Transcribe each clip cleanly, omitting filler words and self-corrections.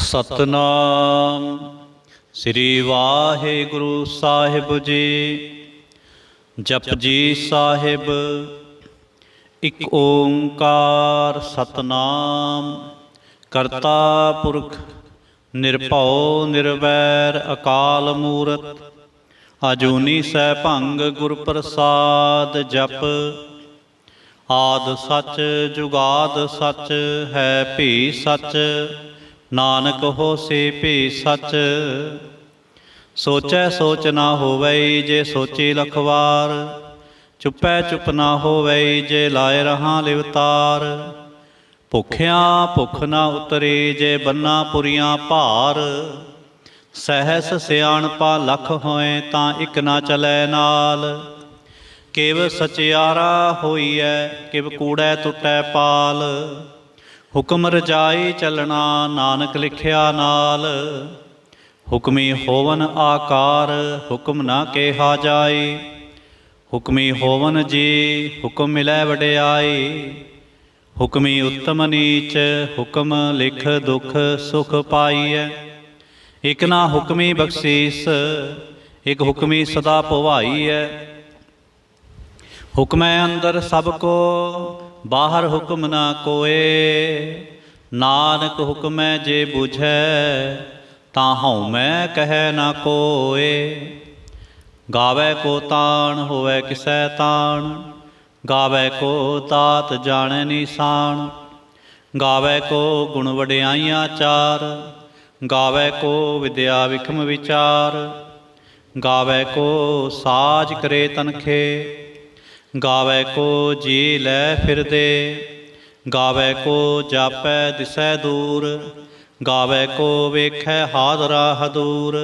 सतनाम श्री वाहिगुरु साहिब जी। जपजी साहिब एक ओंकार सतनाम करता पुरख निरभौ निर्वैर अकाल मूरत अजूनी सैभंग गुर प्रसाद। जप आद सच जुगाद सच है भी सच नानक होसी भी सच। सोचै सोच ना होवै जे सोची लख वार चुपै चुप ना होवै जे लाए रहां लिवतार। भुखिया भुख ना उतरी जे बन्ना पुरियां भार सहस सियाणपा लख होए तां इक ना चलै नाल। किव सचियारा होईऐ किव कूड़ै टुटै पाल हुक्म रजाई चलना नानक लिखिया नाल। हुक्मी होवन आकार हुक्म ना केहा जाई हुक्मी होवन जी हुक्म मिलै वडियाई। हुक्मी उत्तम नीच हुक्म लिख दुख सुख पाईऐ। एक ना हुक्मी बख्शीस एक हुक्मी सदा भवाई है। हुक्मै अंदर सब को बाहर हुक्म ना कोए नानक हुक्मै जे बुझै तां हउमै कहै ना कोए। गावै को ताण होवै किसै ताण गावै को तात जाणै निशान। गावै को गुण वडियाइयां चार गावै को विद्या विखम विचार। गावै को साज करे तनखे गावै को जी लै फिरदे। गावै को जापै दिसै दूर गावै को वेखै हादरा हदूर।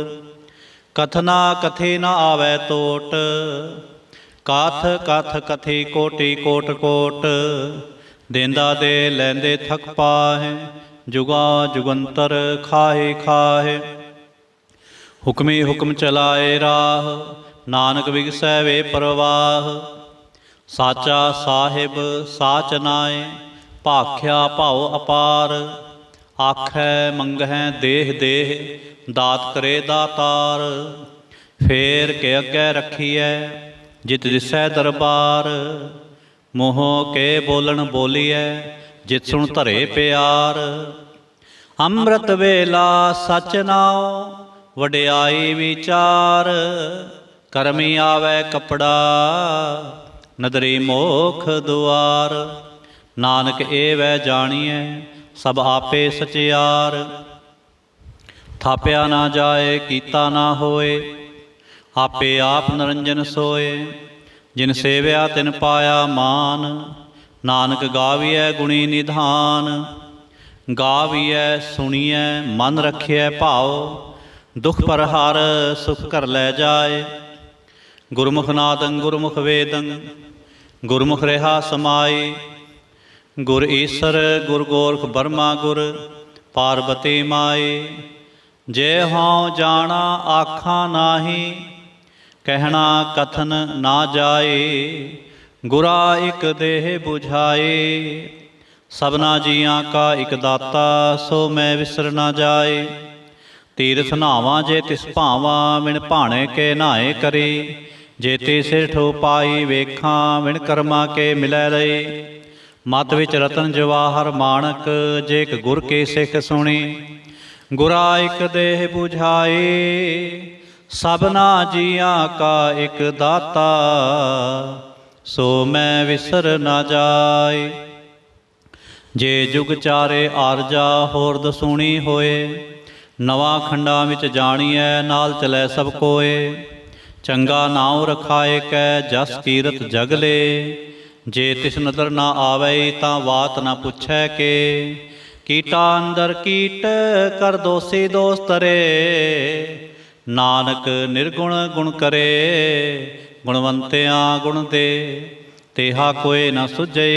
कथना कथी न आवै तोट काथ कथ कथी कोटि कोट कोट। देंदा दे लैंदे थक पाहे जुगा जुगंतर खाहे खाहे। हुक्मी हुक्म चलाए राह नानक विगसै वे परवाह। साचा साहिब साच नाए भाख्या भाव अपार। आखै मंगै देह देह दात करे दातार। फेर के अगै रखीऐ जित दिसै दरबार। मोह के बोलन बोलीऐ जित सुन धरे प्यार। अमृत वेला सच नाओ वडियाई विचार। करमी आवै कपड़ा नदरी मोख दुआर। नानक ए वै जानिए सब आपे सचियार। थाप्या ना जाए कीता ना होए आपे आप निरंजन सोए। जिन सेव्या तिन पाया मान नानक गाविए गुणी निधान। गाविए सुनिए मन रखिए भाव दुख पर हर सुख कर लै जाए। गुरमुख नादं गुरमुख वेदं गुरमुख रेहा समाई। गुर ईसर गुर गोरख बर्मा गुर पार्वती माई। जे हाँ जाना आखा नाही कहना कथन ना जाए। गुरा एक देह बुझाए सबना जियां का एक दाता सो मैं विसर ना जाए। तीरथ नहावा जे तिस भावा बिन भाणे के नहाए करे। जेते सिर ठो पाई वेखां विण कर्मा के मिलै रहे। मत विच रतन जवाहर माणक जे एक गुर के सिख सुणी। गुरा एक देह बुझाए सबना जियां का एक दाता सो मैं विसर ना जाए। जे जुग चारे आरजा होर दसूणी होए। नवां खंडां विच जाणीऐ नाल चलै सब कोए। चंगा नाव रखाए कै जस कीरत जग ले। जे तिस नदर ना आवे तां बात ना पुछै के। कीटा अंदर कीट कर दोषी दोष तरे। नानक निर्गुण गुण करे गुणवंतियां गुण दे। तेहा कोई ना सुझे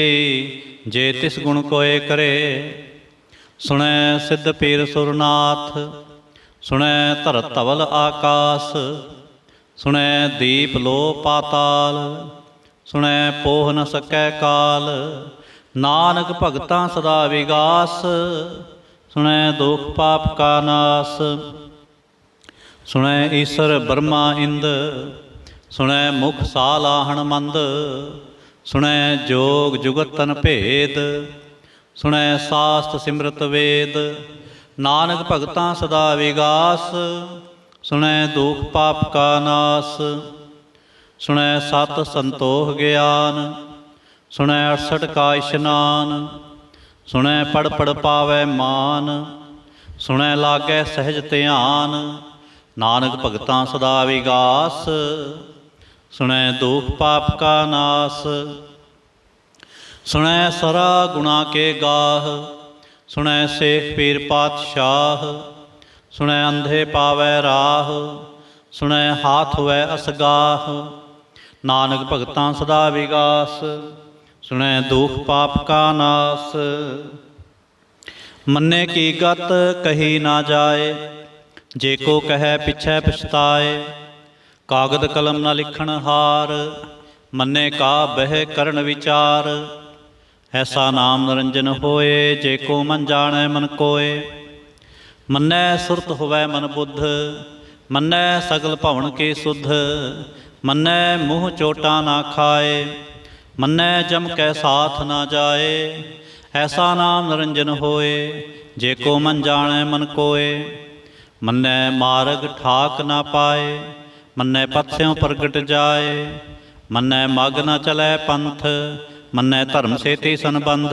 जे तिस गुण कोय करे। सुनै सिद्ध पीर सुरनाथ सुनै धरत धवल आकाश। सुनै दीप लो पाताल सुनै पोह न सकै काल। नानक भगतां सदा विगास सुनै दुख पाप का नाश। सुनै ईश्वर ब्रह्मा इंद, सुनै मुख सालाहण मंद। सुनै जोग जुगतन भेद, सुनै शास्त्र सिमरत वेद। नानक भगतां सदा विगास, सुनै दुख पाप का नाश। सुनै सत संतोख ज्ञान, सुनै 68 का इशनान। सुनै पढ़ पढ़ पावै मान, सुनै लागै सहज ध्यान। नानक भगतां सदा विगास, सुनै दुख पाप का नाश। सुनै सरा गुणा के गाह, सुनै शेख पीर पातशाह। सुनै अंधे पावै राह, सुनै हाथ हुए असगाह। नानक भगतां सदा विगास, सुनै दुख पाप का नाश। मन्ने की गत कही ना जाए, जे को कहे पिछै पछताए। कागद कलम न लिखण हार, मन्ने का बह करण विचार। ऐसा नाम निरंजन होए, जे को मन जाने मन कोय। मन्नै सुरत होवै मन बुद्ध, मन्नै सगल भवन के सुध। मन्नै मुँह चोटा ना खाए, मन्नै जम कै साथ ना जाए। ऐसा नाम निरंजन होए, जे को मन जाने मन कोय। मन्नै मार्ग ठाक ना पाए, मन्नै पथस्यों प्रगट जाए। मन्नै मग न चलै पंथ, मन्नै धर्म सेती संबंध।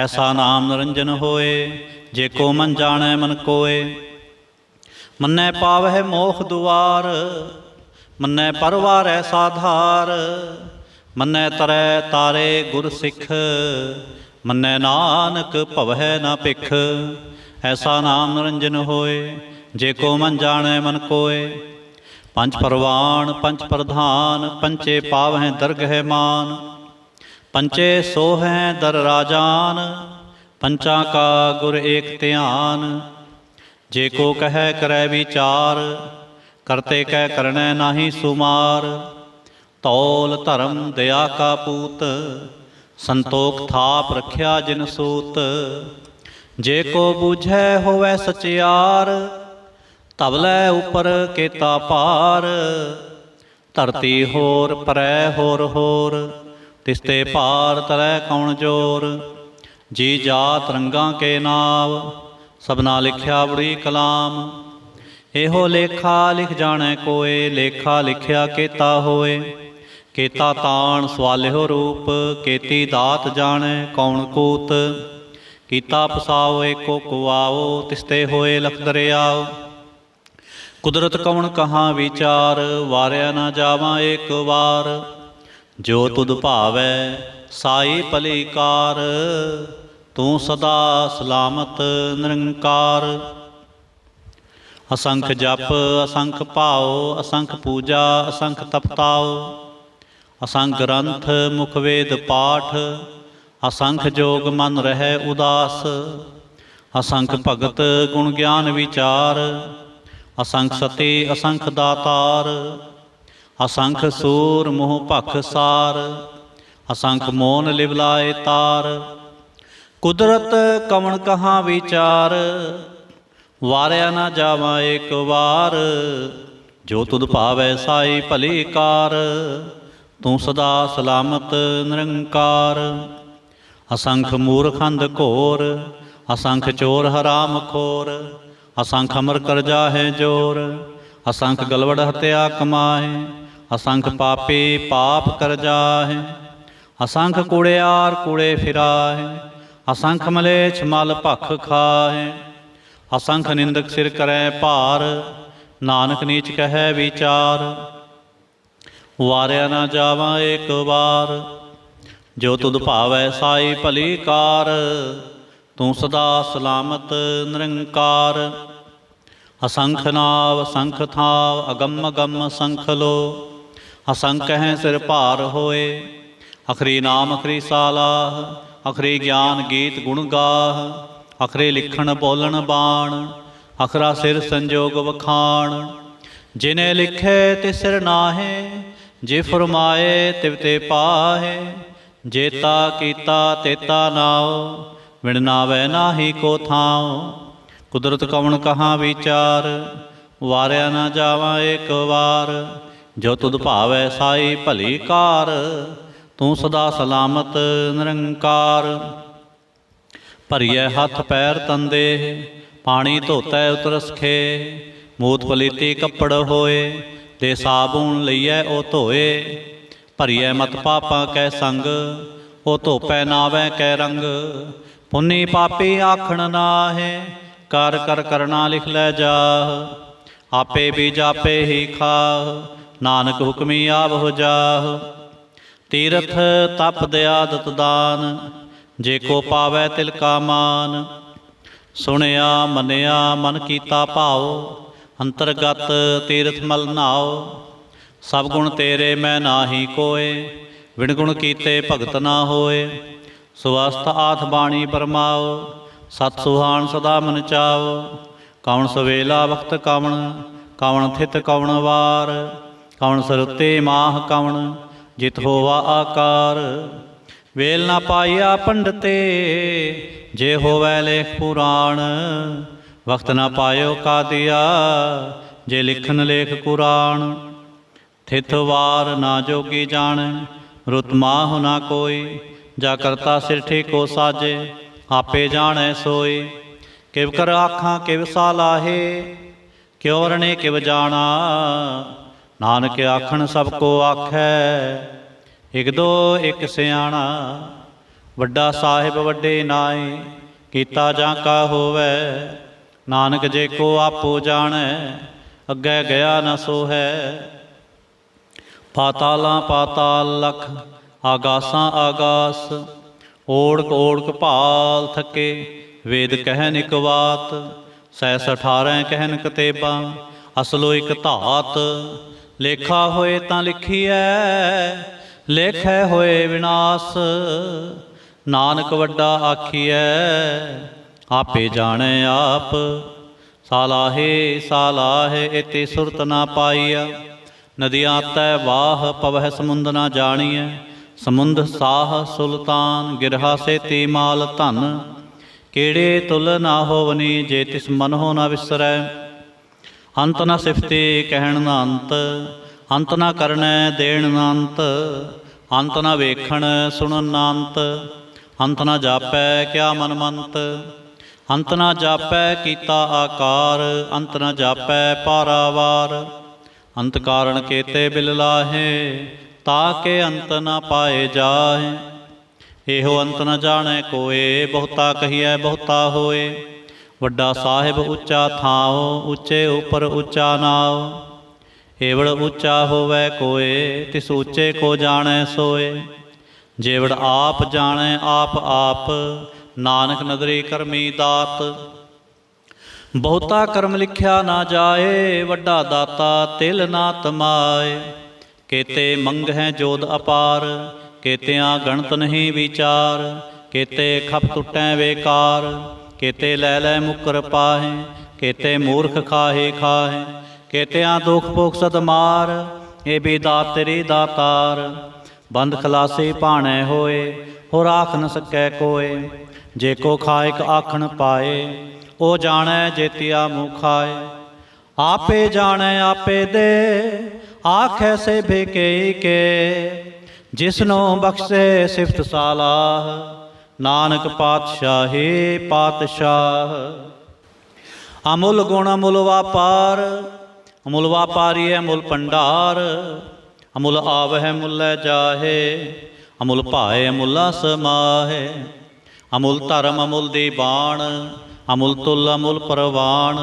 ऐसा नाम निरंजन होए, जे को मन जाने मन कोय। मन्नै पावै मोख दुआर, मन्नै परवारै साधार। मन्नै तरै तारे गुर सिख, मन्नै नानक भवै न भिख। ऐसा नाम निरंजन होए, जे को मन जाने मन कोय। पंच परवान पंच प्रधान, पंचे पावै दरगह मान। पंचे सोहै दर राजान, पंचा का गुर एक ध्यान। जे को कह करै विचार, करते कह करनै नाहि सुमार। तौल धर्म दया का पूत, संतोख थाप रखिया जिन सूत। जे को बूझै होवै सचियार, तबलै उपर केता पार। धरती होर परै होर होर, तिसते पार तरै कौन जोर। जी जात रंगां के नाव, सबना लिखिया बड़ी कलाम। एहो लेखा लिख जाने कोय, लेखा लिखिया केता होए। केता ताण सवालिहो रूप, केती दात जाने कौन कूत। कीता पसाओ एको कुआओ, तिसते होए लख दरियाओ। कुदरत कौन कहाँ विचार, वारिया ना जावा एक बार। जो तुद भावै साई भलीकार, तू सदा सलामत निरंकार। असंख जप असंख भाओ, असंख पूजा असंख तपताओ। असंख ग्रंथ मुख वेद पाठ, असंख जोग मन रह उदास। असंख भगत गुण ज्ञान विचार, असंख सती असंख दातार। असंख सूर मोह भख सार, असंख मोन लिवलाए तार। कुदरत कवण कहाँ विचार, वारिया ना जावा एक बार। जो तुद भावै साई भली कार, तू सदा सलामत निरंकार। असंख मूर्खंद घोर, असंख चोर हराम खोर। असंख अमर कर जाहे जोर, असंख गलवड़ हत्या कमाए। असंख पापी पाप कर जाहे, असंख कूड़ियार कूड़े फिराहे। असंख मलेच्छ मल भख खाहे, असंख निंदक सिर करै भार। नानक नीच कहे विचार, वारिया ना जावा एक बार। जो तुद भावै साई भली कार, तू सदा सलामत निरंकार। असंख नाव असंख थाव, अगम अगम असंख लो। असंख हैं सिर भार होए, अखरी नाम अखरी सालाह। अखरी ज्ञान गीत गुण गाह, अखरे लिखण बोलन बाण। अखरा सिर संजोग वखाण, जिने लिखे ते सिर नाहे। जे फरमाए तिव ते पाहे, जेता कीता तेता नाओ। विण नावै नाहि को थाओ। कुदरत कवण कहाँ विचार, वारिया ना जावा एक वार। जो तुध भावै साई भली कार, तू सदा सलामत निरंकार। भरिए हथ पैर तंदे, पानी धोतै उतरस खे। मूत पलीती कपड़ होए, ते साबुन लईए ओ धोए। भरिए मत पापां कै संग, ओ धोपै नावै कै रंग। पुन्नी पापी आखण नाहे, कर कर करना लिख लै जाह। आपे बीज आपे ही खाह, नानक हुक्मी आवह जाह। तीरथ तप दयादत दान, जे को पावै तिल का मान। सुनिया मनिया मन कीता भाओ, अंतरगत तीरथ मल नाओ। सब गुण तेरे मैं नाहि कोय, विण गुण कीते भगत ना होए। सुवस्थ आठ बाणी बरमाओ, सत सुहान सदा मन चाओ। कौन सवेला वक्त कवण, कवण थित कवण वार। कवण सरुते माह कवण, जित होवा आकार। वेल ना पाइया पंडते, जे होवै लेख पुराण। वक्त ना पायो का दिया, जे लिखन लेख कुरान। थित वार ना जोगी जाने, रुत माह ना कोई। जा करता सिरठी को साजे, आपे जाने सोई। किव कर आखां किव सालाहे, क्यों रणे किव जाना। नानक आखण सब को आखै, इक दो एक सियाणा। वड्डा साहिब वड्डे नाए, कीता जां का होवै। नानक जे को आपो जाणै, अग्गै गया न सोहै। पातालां पाताल लख, आगासां आगास। ओढ़क ओढ़क भाल थके, वेद कहन इक वात। सैस 18 कहन कतेबां, असलो इक धात। लेखा होए तां लिखीਐ, लेखै होए विनाश। नानक वड्डा आखीਐ, आपे जाणै आप। सालाहे सालाहे इति सुरत ना पाईया। नदियाँ तै वाह पवह समुंद ना जाणीਐ। समुंद साह सुल्तान, गिरहा सेती माल धन। केड़े तुल ना होवनी, जे तिस मन हो ना विसरै। अंत न सिफती कहण न अंत, अंत न करनै देण न अंत। अंत न वेखण सुणन न अंत, अंत न जापै क्या मनमंत। अंत न जापै कीता आकार, अंत न जापै पारावार। अंत कारण केते बिल लाहे, ताके अंत न पाए जाहे। एहो अंत न जाणै कोय, बहुता कहिए बहुता होए। वड्डा साहिब उच्चा थाओ, उच्चे उपर उच्चा नाओ। एवड़ उच्चा होवै कोय, तिस उच्चे को जाणै सोए। जेवड़ आप जाणै आप आप, नानक नदरी करमी दात। बहुता कर्म लिखिया ना जाए, वड्डा दाता तिल ना तमाए। केते मंग हैं जोध अपार, केतियां गणत नहीं विचार। केते खप टुटै बेकार, केते लै लै मुकर पाहे। केते मूर्ख खाहे खाहे, केतियां दुख भुख सद मार। ए भी दात तेरी दातार, बंद खलासी भाणै होए। होर आख न सकै कोय, जे को खाइक आखण पाए। ओ जाणै जेतिया मुँह खाए। आपे जाणै आपे दे, आखै से भेके के। जिसनो बख्शे सिफत सालाह, नानक पातशाही पातशाह। अमुल गुण अमुल वापार, अमुल वापारी अमुल भंडार। अमुल आवह मुलै जाहे, अमुल भाए अमुला समाहे। अमुल धर्म अमुल दीवान, अमुल तुल अमुल परवान।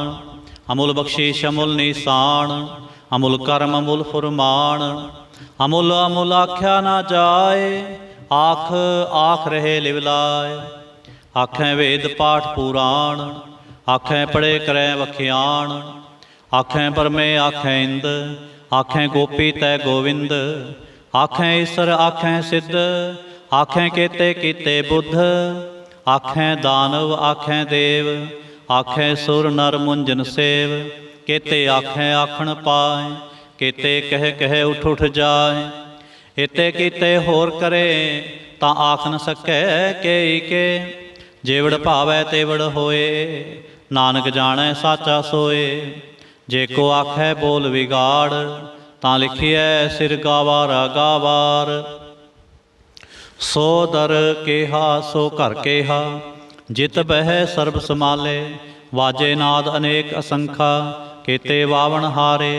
अमुल बख्शीश अमुल निशान, अमुल कर्म अमुल फुरमान। अमुल अमुल आख्या ना जाए, आख आख रहे लिवलाए। आखें वेद पाठ पुराण, आखें पढ़े करें वख्याण। आखें परमे आखें इंद, आखें गोपी तै गोविंद। आखें ईसर आखें सिद्ध, आखें केते कीते बुद्ध। आखें दानव आखें देव, आखें सुर नर मुंजन सेव। केते आखें आखण पाए, केते कह कह उठ उठ जाए। इते कीते होर करे, तां आख न सकै के के। जेवड़ भावै तेवड़ होए, नानक जाणै साचा सोए। जे को आखै बोल विगाड़, तां लिखिए सिर गावारा गावार। सो दर केहा सो घर केहा, जित बह सर्ब समाले। वाजे नाद अनेक असंखा, केते वावण हारे।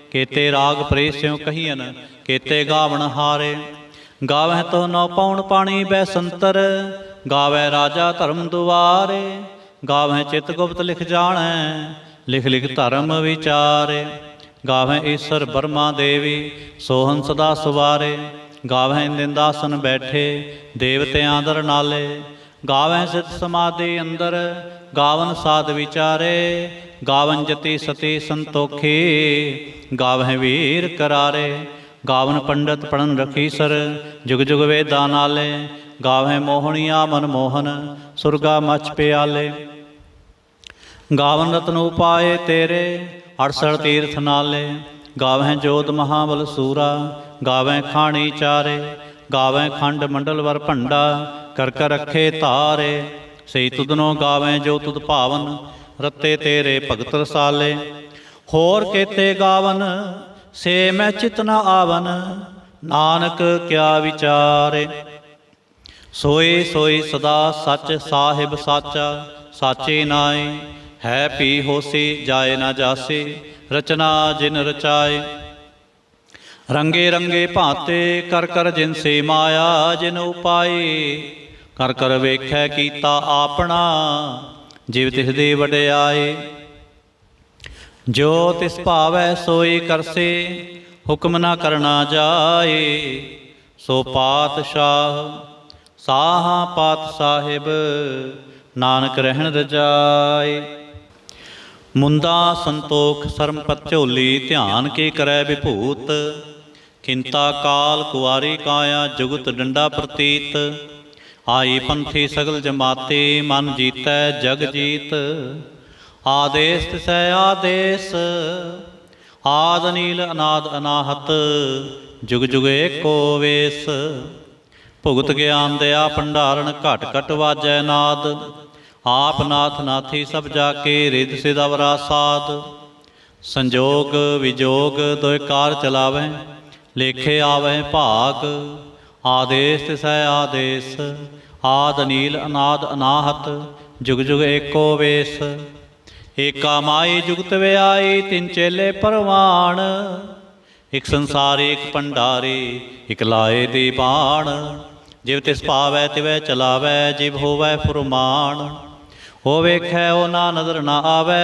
केते राग प्रेस्यों कहियन, केते गावण हारे। गावह तो नौ पौण पाणी बैसंतर, गावै राजा धर्म दुआरे। गावह चित गुप्त लिख जाणै, लिख लिख धर्म विचारे। गावह ईश्वर ब्रह्मा देवी, सोहन सदा सुवारे। गावह निंदासन बैठे, देवत्यां दर नाले। गावह सिद्ध समाधि अंदर, गावन साध विचारे। गावन जति सती संतोखी, गावह वीर करारे। गावन पंडित पढ़न रखीसर, जुग जुग वेदा नाले। गावह मोहनिया मनमोहन, सुरगा मच प्याले। गावन रत्न उपाए तेरे, 68 तीर्थ नाले। गावह जोध महाबल सूरा, गावह खाणी चारे। गावह खंड मंडल वर भंडा, कर कर रखे तारे। सही तुदनो गावह जो तुद भावन, रत्ते तेरे भगत रसाले। होर केते गावन, से मैं चित न आवन। नानक क्या विचारे, सोई सोई सदा सच साहिब साचा। साचे नाए है पी होसी, जाए ना जासे। रचना जिन रचाए, रंगे रंगे भांते। कर कर जिन से माया जिन उपाए। कर कर वेखै कीता आपना, जिव तिस दी वडियाए। जो तिस भावै सोई करसे, हुक्म न करना जाए। सो पातशाह साहा पात साहिब, नानक रहन रजाए। मुंदा संतोख सरमपत झोली, ध्यान के करै विभूत। खिंता काल कुआरी काया, जुगत डंडा प्रतीत। आई पंथी सगल जमाते, मन जीतै जग जीत। आदेश तिसै आदेश, आद नील अनाद अनाहत। जुग जुग एको वेस, भुगत ज्ञान दया भंडारण। घट घट वाजै नाद, आप नाथ नाथी सब जाके। रिद सिद अवरा साध, संजोग विजोग दोय कार चलावै। लेखे आवै भाग, आदेश तिसै आदेश। आद नील अनाद अनाहत, जुग जुग एको वेस। एका माई जुगत व्याई, तिन चेले परवान। एक संसारी एक भंडारी, एक लाए दी बाण। जिव तिस पावै तिवै चलावै, जिव होवै फुरमान। हो वेखै हो ना नजर ना आवै,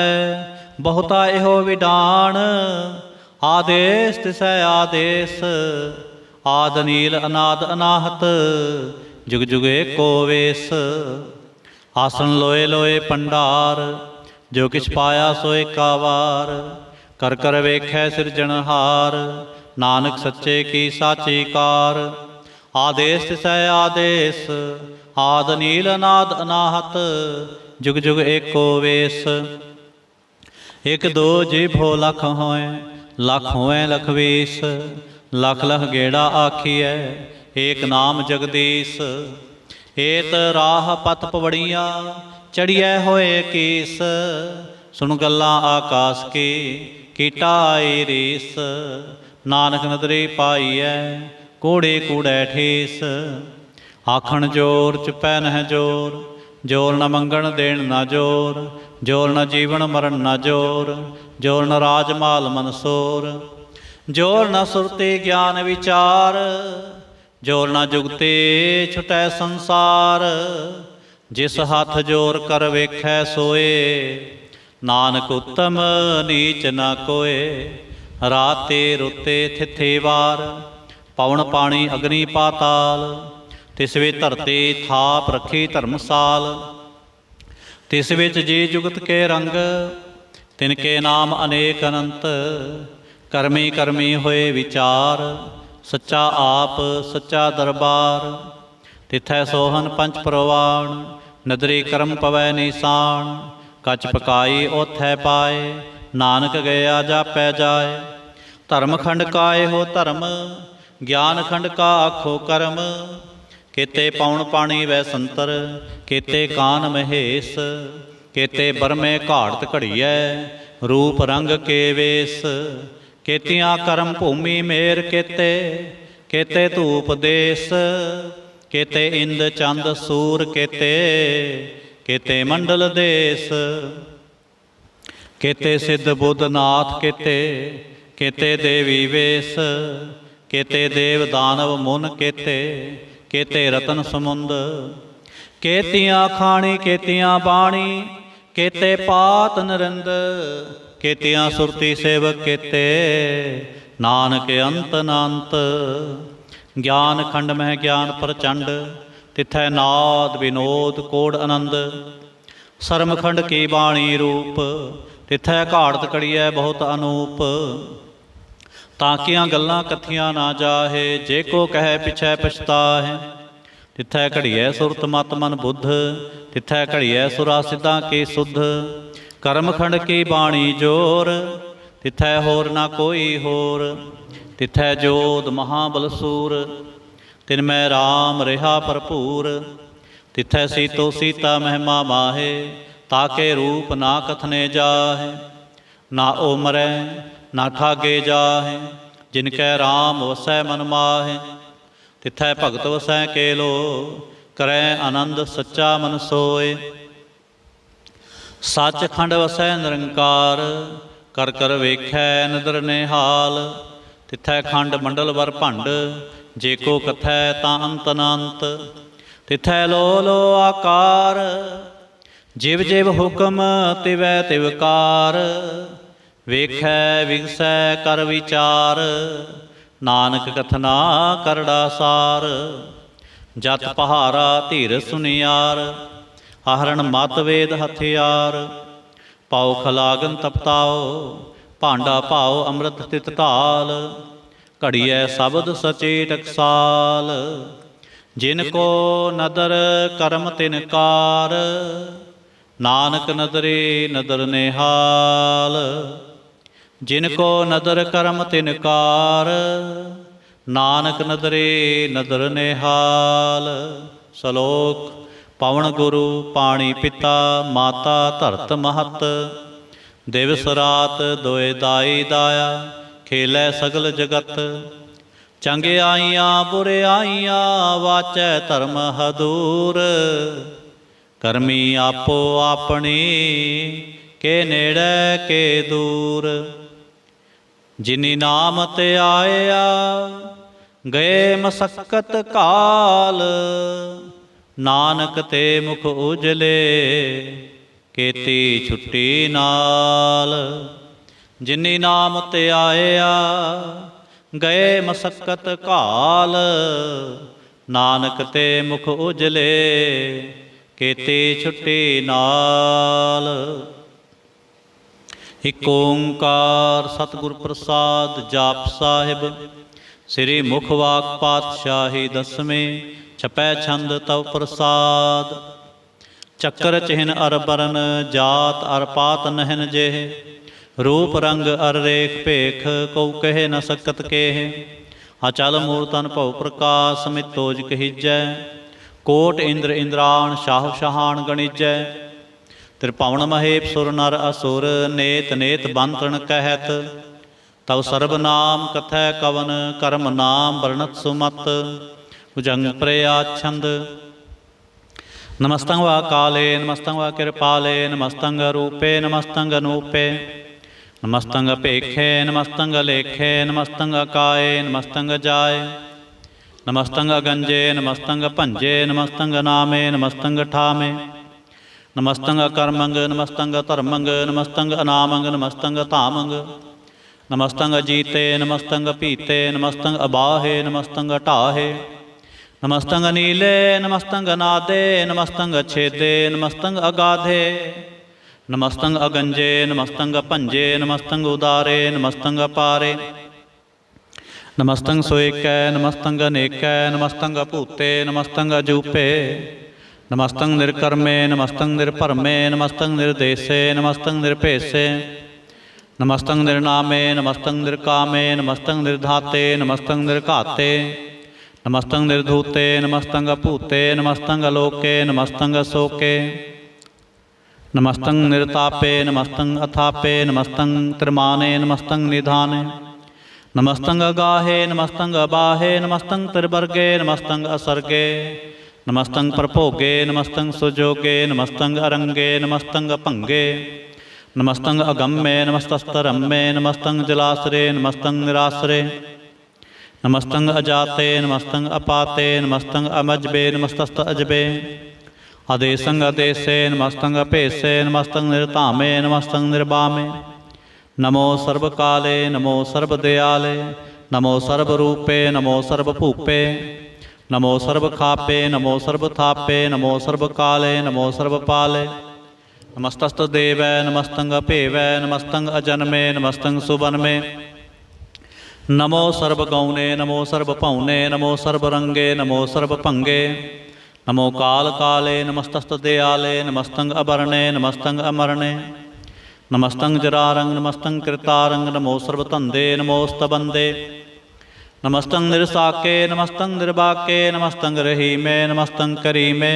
बहुता एहो विडान। आदेश तिसै आदेश, आद नील अनाद अनाहत। जुग जुग एको वेस। आसन लोए लोए भंडार, जो किछ पाया सो एका वार। कर कर वेखै सिरजनहार, नानक सच्चे की साची कार। आदेश तिसै आदेश, आद नील अनाद अनाहत। जुग जुग एको वेस। एक दो जिभो लख होए, लख होए लख बीस। लख लख गेड़ा आखिए, एक नाम जगदीश। एत राह पथ पवड़िया, चढ़िए होए कीस। सुन गल्लां आकाश की, कीटा आई रीस। नानक नदरी पाईऐ, कूड़े कूड़े ठीस। आखण जोर चुपै नह जोर, जोर न मंगण देण न जोर। जोर न जीवन मरण न जोर, जोर न राज माल मनसोर। जोर न सुरते ज्ञान विचार, जोर न जुगते छुटै संसार। जिस हाथ जोर कर वेखै सोए, नानक उत्तम नीच न कोय। राते रुते थिथे वार, पवन पाणी अग्नि पाताल। तिस विच धरती थाप रखी धर्मसाल। तिस विच जी जुगत के रंग, तिनके नाम अनेक अनंत। करमी करमी होए विचार, सच्चा आप सच्चा दरबार। तिथै सोहन पंच परवान, नदरी करम पवै निशान। कच पकाई ओथै पाए, नानक गया जापै जाए। धर्म खंड का एहो धर्म, ज्ञान खंड का आखो कर्म। केते पौन पाणी वै संतर, केते कान महेश, केते बरमे घाड़त घड़ियै, रूप रंग के वेश, केतियां करम भूमि मेर केते, केते धूप देश, केते इंद चंद सूर केते, केते मंडल देश, केते सिद्ध बुद्ध नाथ केते, केते देवी वेश, केते देव दानव मुन केते, केते रतन समुंद, केतियां खाणी केतियां बाणी, केते पात नरिंद, केतियां सुरती सेवक केते, नानक अंत अनंत। ज्ञान खंड मह ज्ञान प्रचंड, तिथै नाद विनोद कोड आनंद, सरमखंड की बाणी रूप, तिथै घाड़त घड़ियै बहुत अनूप, ताकियां गल्लां कथियां ना जाहे, जे को कहे पिछै पछताहे, तिथै घड़ियै सुरत मत मन बुद्ध, तिथै घड़ियै सुरा सिद्धां की सुध, करमखंड की बाणी जोर, तिथै होर ना कोई होर, तिथै जोध महाबल सूर, तिनमै राम रिहा भरपूर, तिथै सीतो सीता महिमा माहे, ताके रूप ना कथने जाहे, ना उमरै ना ठागे जाहे, जिनकै राम वसै मन माहे, तिथै भगत वसै केलो, करै आनंद सच्चा मन सोए, सचखंड वसै निरंकार, कर कर वेखै नदर निहाल, तिथै खंड मंडल वर भंड, जे को कथै तां अंत अनंत, तिथै लो लो आकार, जिव जिव हुक्म तिवै तिवकार, वेखै विगसै कर विचार, नानक कथना करड़ा सार, जत पहारा धीर सुनियार, आहरण मत वेद हथियार, पाओ खलागन तपताओ, भांडा पाओ अमृत तित ढाल, घड़ियै शब्द सचे टकसाल, जिनको नदर करम तिनकार, नानक नदरे नदर निहाल, जिनको नदर करम तिनकार, नानक नदरे नदर निहाल। सलोक पवन गुरु पाणी पिता, माता धरत महत, दिवस रात दोए दाई दाया, खेलै सगल जगत, चंगियाइयां बुरियाइयां वाचै धर्म हदूर, करमी आपो अपनी के नेड़े के दूर, जिनी नाम ते आया गए मसक्कत काल, नानक ते मुख उजले केती छुट्टी नाल, जिनी नाम ते आया गए मसक्कत काल, नानक ते मुख उजले केती छुट्टी नाल। इक ओंकार सतगुर प्रसाद जाप साहिब। श्री मुखवाक पातशाही दसवें छपै छंद तव प्रसाद। चक्र चिन्ह अर बरन जात अर पात नहन जेह, रूप रंग अर रेख भेख को कह न सकत केह। अचल मूर्तन भव प्रकाश मितोज कहिजै, कोट इंद्र इंद्राण शाह शहान गणिजै। त्रिभुवन महेप सुर नर असुर, नेत नेत बंतन कहत। तव सर्वनाम कथै कवन, कर्म नाम वर्णत सुमत। भुजंग प्रयाच्छंद। नमस्तंग वा काले नमस्तंग वा कृपाले, नमस्तंग रूपे नमस्तंग अनूपे। नमस्तंग पेखे नमस्तंग लेखे, नमस्तंग काये नमस्तंग जाय। नमस्तंग गंजे नमस्तंग भंजे, नमस्तंग नामे नमस्तंग ठामे। नमस्तंग कर्मंग नमस्तंग धर्मंग, नमस्तंग अनामंग नमस्तंग धामंग। नमस्तंग जीते नमस्तंग पीते, नमस्तंग अबाहे नमस्तंग ढाहे। नमस्तंग नीले नमस्तंग नादे, नमस्तंग छेदे नमस्तंग अगाधे। नमस्तंग अगंजे नमस्तंग भंजे, नमस्तंग उदारे नमस्तंग पारे। नमस्तंग सोएकै नमस्तंग अनेकै, नमस्तंग भूते नमस्तंग अजूपे। नमस्तंग निर्कर्मे नमस्तंग निर्भरमे, नमस्तंग निर्देशे नमस्तंग निर्भेसे। नमस्तंग निर्नामे नमस्तंग निर्कामे, नमस्तंग निर्धाते नमस्तंग निर्घाते। नमस्तं निर्धूते नमस्तं अपूते नमस्तं अलोके नमस्तं अशोके नमस्तं निर्तापे नमस्तं अथापे नमस्तं त्रिमाने नमस्तं निधाने नमस्तं अगाहे नमस्तं अबाहे नमस्तं त्रिवर्गे नमस्तं असर्गे नमस्तं प्रभोगे नमस्तं सुजोगे नमस्तं अरंगे नमस्तं अभंगे नमस्तं अगम्ये नमस्तस्तरम्ये नमस्तं जलाश्रे नमस्तं निराश्रे नमस्तं अजाते नमस्तं अपाते नमस्तं अमजबे नमस्तस्त अजबे आदेशं आदेशे नमस्तं अपेशे नमस्तं निर्तामे नमस्तं निर्बामे नमो सर्वकाले नमो सर्वदयाले नमो सर्वरूपे नमो सर्वभूपे नमो सर्वखापे नमो सर्वथापे नमो सर्वकाले नमो सर्वपाले नमस्तस्तदेव नमस्तं अपेव नमस्तं अजन्मे नमस्तं सुवन्मे नमो सर्वगौणे नमो सर्वपौने नमो सर्वरंगे नमो सर्वभंगे नमो काल काले नमस्तस्तदयाले नमस्तं अवर्णे नमस्तं अमरणे नमस्तं जरारंग नमस्तं कृतारंग नमो सर्वतंदे नमोस्तबंदे नमस्तं निरसाके नमस्तं निर्वाके नमस्तं रहीमे नमस्तं करीमे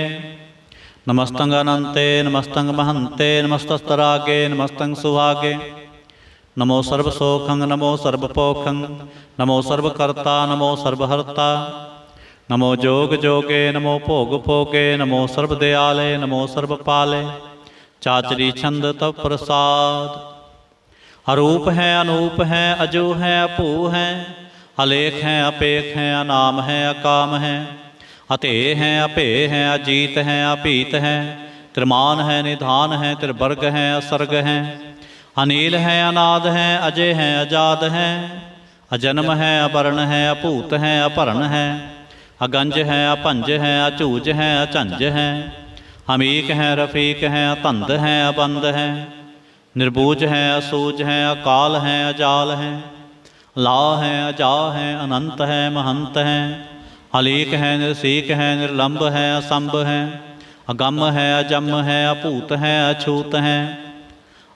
नमस्तं अनंते नमस्तं महंते नमस्तस्तरागे नमस्तं सुहागे नमो सर्वसोखं नमो सर्वपोखं नमो सर्वकर्ता नमो सर्वहर्ता नमो जोग जोगे नमो भोग भोगे नमो सर्वदयाले नमो सर्वपाले चाचरी छंद तव प्रसाद अरूप है अनूप है अजू है अभू है अलेख है अपेख है अनाम है अकाम है अते हैं अपे हैं अजीत हैं अपीत हैं त्रिमान है निधान है त्रिवर्ग है असर्ग है अनील है अनाद है अजय है अजाद है अजन्म है अवर्ण है अपूत है अपर्ण है अगंज है अपंज है अचूज है अचंज है अमीक है रफीक है अतंद है अबंद है निर्बूज है असूज है अकाल है अजाल है ला है अजा है अनंत है महंत है अलीक है निर्सीक है निर्लंब है असंभ है अगम है अजम है अपूत है अछूत है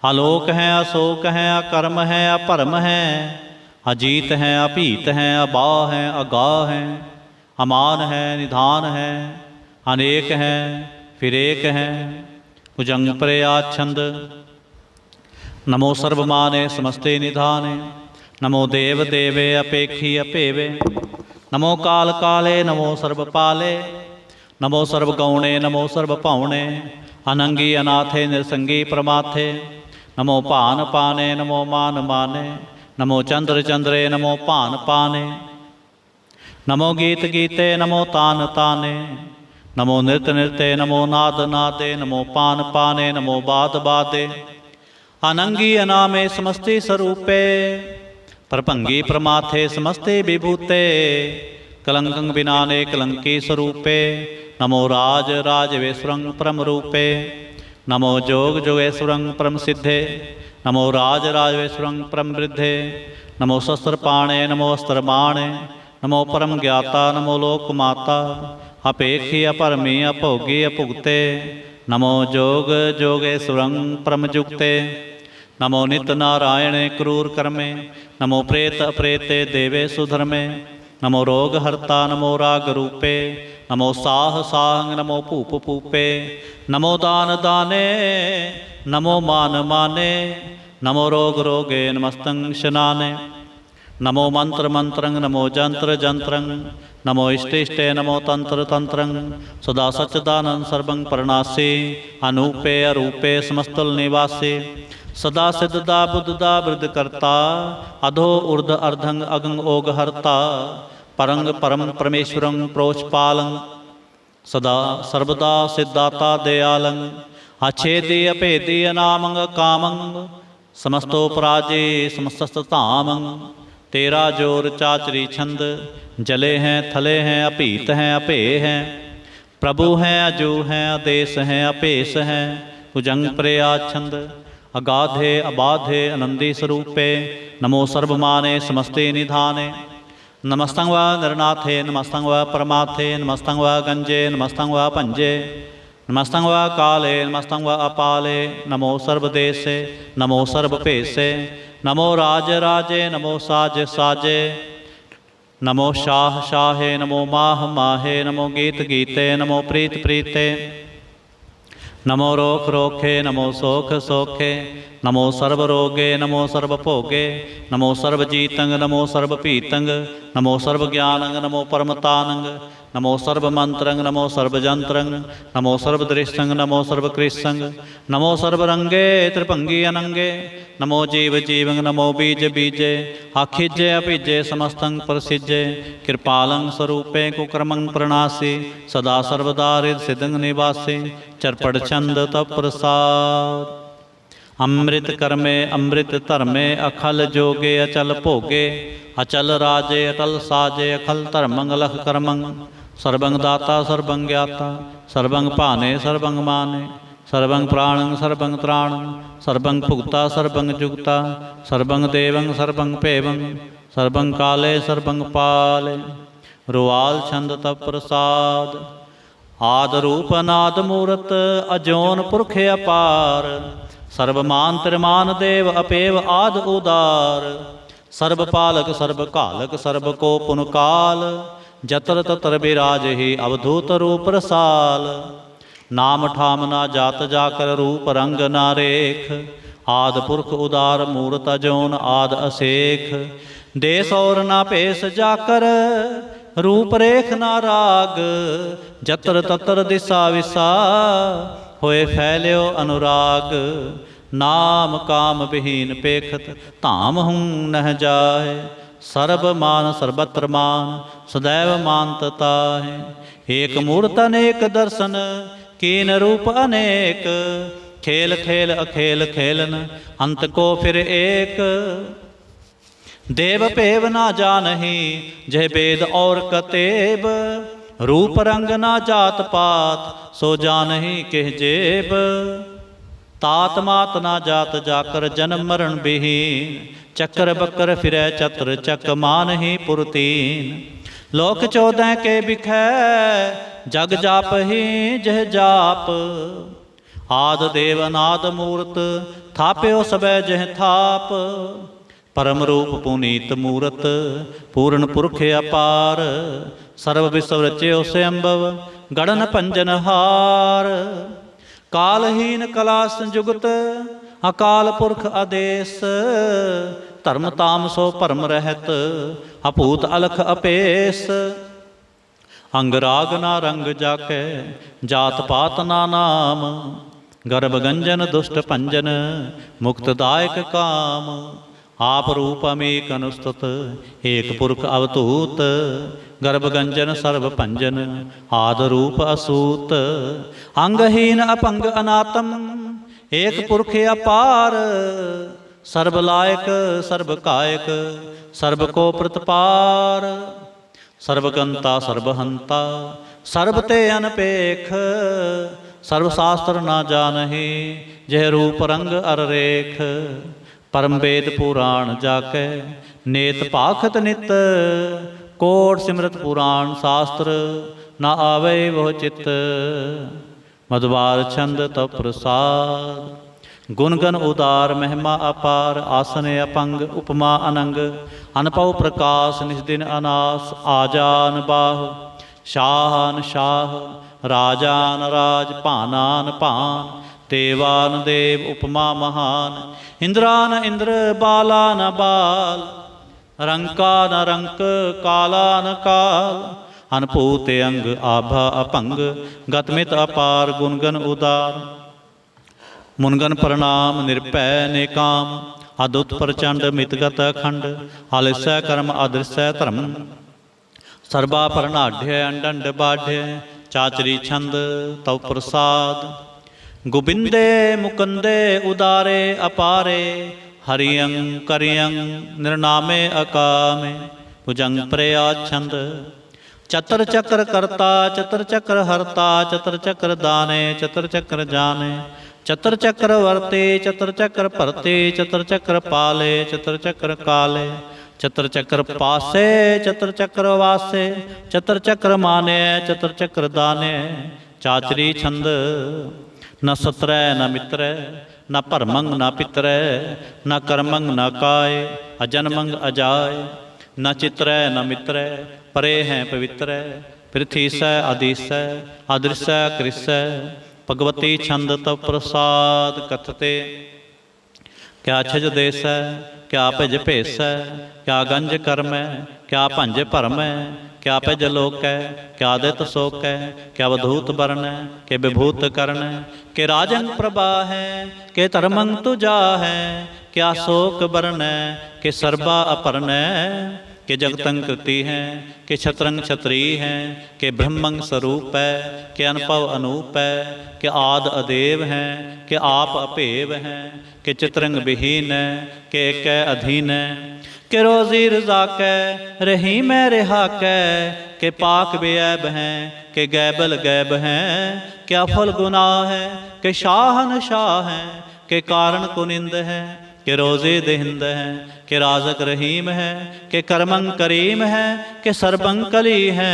आलोक है अशोक है अकर्म है अपरम है अजीत है अपीत है अबा है अगा है अमान है निधान है अनेक है फिर एक है भुजंग प्रयाच्छंद नमो सर्वमाने समस्ते निधाने नमो देव देवे अपेक्षी अपेवे नमो काल काले नमो सर्वपाले नमो सर्वगौणे नमो सर्वपौणे अनंगी अनाथे निरसंगी प्रमाथे नमो भान पाने नमो मान माने नमो चंद्र चंद्रे नमो भान पाने नमो गीत गीते नमो तान ताने नमो नृत्य नृत्य नमो नाद नादे नमो पान पाने नमो बाद बादे अनंगी अनामे समस्ते स्वरूपे प्रभंगी प्रमाथे समस्ते विभूते कलंकं विनाने कलंकी स्वरूपे नमो राज राजवेश्वरं परम रूपे नमो जोग जोगेश्वरं परम सिद्धे नमो राज राजवेश्वरं परम वृद्धे नमो शस्त्रपाणे नमो अस्त्रमाणे नमो परम ज्ञाता नमो लोक माता अपेक्षी अपरमी अभोगी अभुगते नमो जोग जोगेश्वरं परम जुगते नमो नित नारायणे क्रूर कर्मे नमो प्रेत अप्रेते देवे सुधर्मे नमो रोग हर्ता नमो राग रूपे नमो साह साहंग नमो भूप भूपे नमो दान दाने नमो मान माने नमो रोग रोगे नमस्तं शनाने नमो मंत्र मंत्रं नमो जंत्र जंत्रं नमो इष्ट इष्टे नमो तंत्र तंत्रं सदा सच्चिदानंद सर्वं परनासी अनूपे अरूपे समस्तल निवासी सदा सिद्धदा बुद्धदा वृद्ध करता अधो ऊर्ध अर्धंग अगंग ओग हरता परंग परम परमेश्वरं प्रोचपालं सदा सर्वदा सिद्धाता दयालं अच्छेदी अपेदी अनामंग कामंग समस्तोपराजे समस्तस्तामंग तेरा जोर चाचरी छंद जले हैं थले हैं अपीत हैं अपे हैं प्रभु हैं अजू हैं आदेश हैं अपेश हैं भुजंग प्रयाच्छंद अगाधे अबाधे आनंदी स्वरूपे नमो सर्वमाने समस्ते निधाने नमस्तं वा नरनाथे नमस्तं वा परमाथे नमस्तं वा गंजे नमस्तं वा पंजे नमस्तं वा काले नमस्तं वा अपाले नमो सर्वदेशे नमो सर्वपेशे नमो राज राजे नमो साज साजे नमो शाह शाहे, नमो माह माहे, नमो गीत गीते, नमो प्रीत प्रीते, नमो रोख रोखे, नमो सोख सोखे, नमो सर्व रोगे, नमो सर्व भोगे, नमो सर्व जीतंग, नमो सर्व पीतंग, नमो सर्व ज्ञानंग, नमो परमतानंग, नमो सर्व मंत्रंग, नमो सर्व जंत्रंग, नमो सर्व दृष्टंग, नमो सर्व कृष्णंग, नमो सर्व रंगे त्रिभंगी अनंगे, नमो जीव जीवंग, नमो बीज बीजे, आखिजे अभिजे समस्तंग प्रसिजे, कृपालं स्वरूपे कुक्रमं प्रणासी, सदा सर्वदा हृदय सिद्धंग निवासी, चरपड़ छंद तप प्रसाद। अमृत कर्मे अमृत धर्मे, अखल जोगे अचल भोगे, अचल राजे अटल साजे, अखल धर्मंग लख कर्मंग, सर्वंग दाता सर्वंग ज्ञाता, सर्वंग भाने सर्वंग माने, सर्वंग प्राणंग सर्वंग त्राणंग, सर्वंग भुगता सर्वंग जुगता, सर्वंग देवंग सर्वंग भेवंग, सर्वंग काले सर्वंग पाले। रुआल छंद तप प्रसाद। आद रूप अनाद मूरत, अजोन पुरख अपार, सर्वमान त्रिमान देव अपेव आद उदार, सर्व पालक सर्व कालक सर्व को पुन काल, जतर ततर विराज ही अवधूत रूप रसाल। नाम ठाम ना जात जाकर, रूप रंग ना रेख, आद पुरख उदार मूरत अजोन आद असेख। देश और ना पेश जाकर, रूप रेख ना राग, जतर ततर दिशा विसा, होए फैल्यो अनुराग। नाम काम विहीन पेखत, धाम हूँ नह जाए, सर्ब मान सर्वत्र मान, सदैव मानता है। एक मूर्त अनेक दर्शन, कीन रूप अनेक, खेल खेल अखेल खेलन, अंत को फिर एक। देव पेव ना जानही, जह वेद और कतेब, रूप रंग ना जात पात, सो जानही केह जेब। तात मात ना जात जाकर, जन्म मरण विहीन, चक्र बकर फिरै चत्र चक मानही पुरतीन। लोक 14 के बिखै, जग जाप ही जह जाप, आद देव अनाद मूरत, थाप्यो सबै जह थाप। परम रूप पुनीत मूरत, पूर्ण पुरख अपार, सर्व विश्व रच्यो स्वयंभव, गणन पंजन हार। कालहीन कला संजुगत, अकाल पुरख आदेश, धर्म ताम सो परम रहत, अपूत अलख अपेस। अंग राग ना रंग जाके, जात पात ना नाम, गर्भ गंजन दुष्ट पंजन, मुक्तदायक काम। आप रूप अमेक अनुस्तुत, एक पुरख अवतूत, गर्भगंजन सर्व पंजन, आद रूप असूत। अंगहीन अपंग अनातम, एक पुरख अपार, सर्व लायक सर्व कायक, सर्व को प्रतिपार। सर्वगंता सर्वहंता, सर्व ते अनपेख, सर्वशास्त्र ना जानही, जह रूप रंग अर रेख। परम वेद पुराण जाकै, नेत पाखत नित, कोट सिमरत पुराण शास्त्र, न आवे वह चित। मधुबार छंद तप प्रसाद। गुणगन उदार महिमा अपार, आसन अपंग उपमा अनंग, अनपव प्रकाश निस्दिन अनास। आजान बाह, शाहान शाह, राजान राज, पानान पान, देवान देव उपमा महान। इंद्रान इंद्र, बालान बाल, रंका न रंक, काला न काल। अनपूत अंग आभा अपंग, गतमित अपार गुणगन उदार। मुनगन प्रणाम निरपै नेकाम, अदुत प्रचंड मितगत अखंड। आलस्य कर्म अदृश्य धर्म, सर्वा प्रणाढ़ अंडंड बाढ़। चाचरी छंद तव प्रसाद। गोबिंदे मुकुंदे उदारे अपारे, हरियं करियं निर्नामे अकामे। भुजंग प्रया छंद। चतर चक्र करता, चतर चक्र हरता, चतर चक्र दाने, चतर चक्र जाने। चतर चक्र वर्ते, चतर चक्र परते, चतर चक्र पाले, चतर चक्र काले। चतर चक्र पासे, चतर चक्र वासे, चतर चक्र माने, चतर चक्र दाने। चाचरी छंद। न सत्रय न मित्रय, न परमंग न पितरय, न कर्मंग न काय, अजन्मंग अजाय। न चित्रै न मित्रै परे हैं पवित्रै पृथ्वीसै अधीसै अदृश्य कृष्य भगवती छंद तव प्रसाद कथते। क्या छज देस है क्या पिज भेस है क्या गंज कर्म है क्या भंज भरम है क्या पिज लोक है क्या दित शोक है क्या वधूत वर्ण है के विभूत कर्ण है के राजंग प्रभा है के धर्मंग तुजा है क्या शोक वर्ण है के सर्वा अपर्ण है के जगतंग कृति हैं के छत्रंग क्षत्री हैं के ब्रह्मंग स्वरूप है के अनुभव अनूप है के आद अदेव हैं के आप अपेव हैं के चित्रंग विहीन है के एक अधीन है के रोजी रजा कै रही मैं रिहा कै के पाक बेऐब हैं के गैबल गैब हैं क्या फल गुनाह है के शाहन शाह हैं के कारण कुनिंद है के रोज़े देहिंद है के राजक रहीम है के कर्मंग करीम है के सर्वंग कली है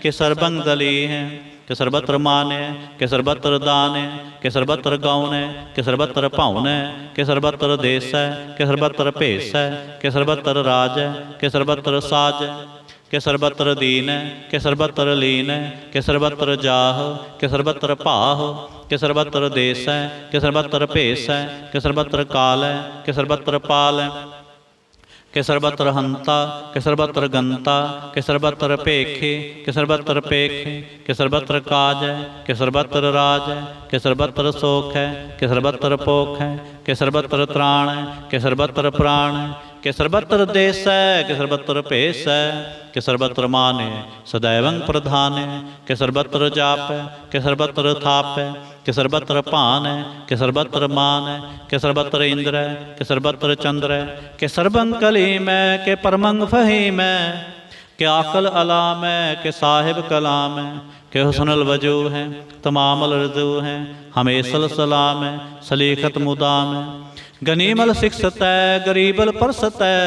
के सर्वंग दली है के सर्वत्र मान है के सर्वत्र दान है के सर्वत्र गौन है के सर्वत्र पाउन है के सर्वत्र देश है के सर्वत्र भेष है के सर्वत्र राज है के सर्वत्र साज है के सर्वत्र दीन है के सर्वत्र लीन है के सर्वत्र जाह के सर्वत्र पाह के सर्वत्र देश है के सर्वत्र भेष है के सर्वत्र काल है के सर्वत्र पाल है के सर्वत्र हंता के सर्वत्र गंता के सर्वत्र पेखे के सर्वत्र पेखे के सर्वत्र काज है के सर्वत्र राज है के सर्वत्र शोक है के सर्वत्र पोख है के सर्वत्र त्राण है के सर्वत्र प्राण है के सर्वत्र देश है के सर्वत्र भेष है के सर्वत्र मान है सदैवं प्रधान है के सर्वत्र जाप है के सर्वत्र थाप है के सर्वत्र पान है के सर्वत्र मान है के सर्वत्र इंद्र है के सर्वत्र चंद्र है के सर्वं कलीम है के परमंग फहीम है के आकल अलाम है के साहिब कलाम है के हुस्नुल वजू है तमामल रजू है हमेशल सलाम है सलीखत मुदाम है गनीमल शिक्षत है गरीबल परसत है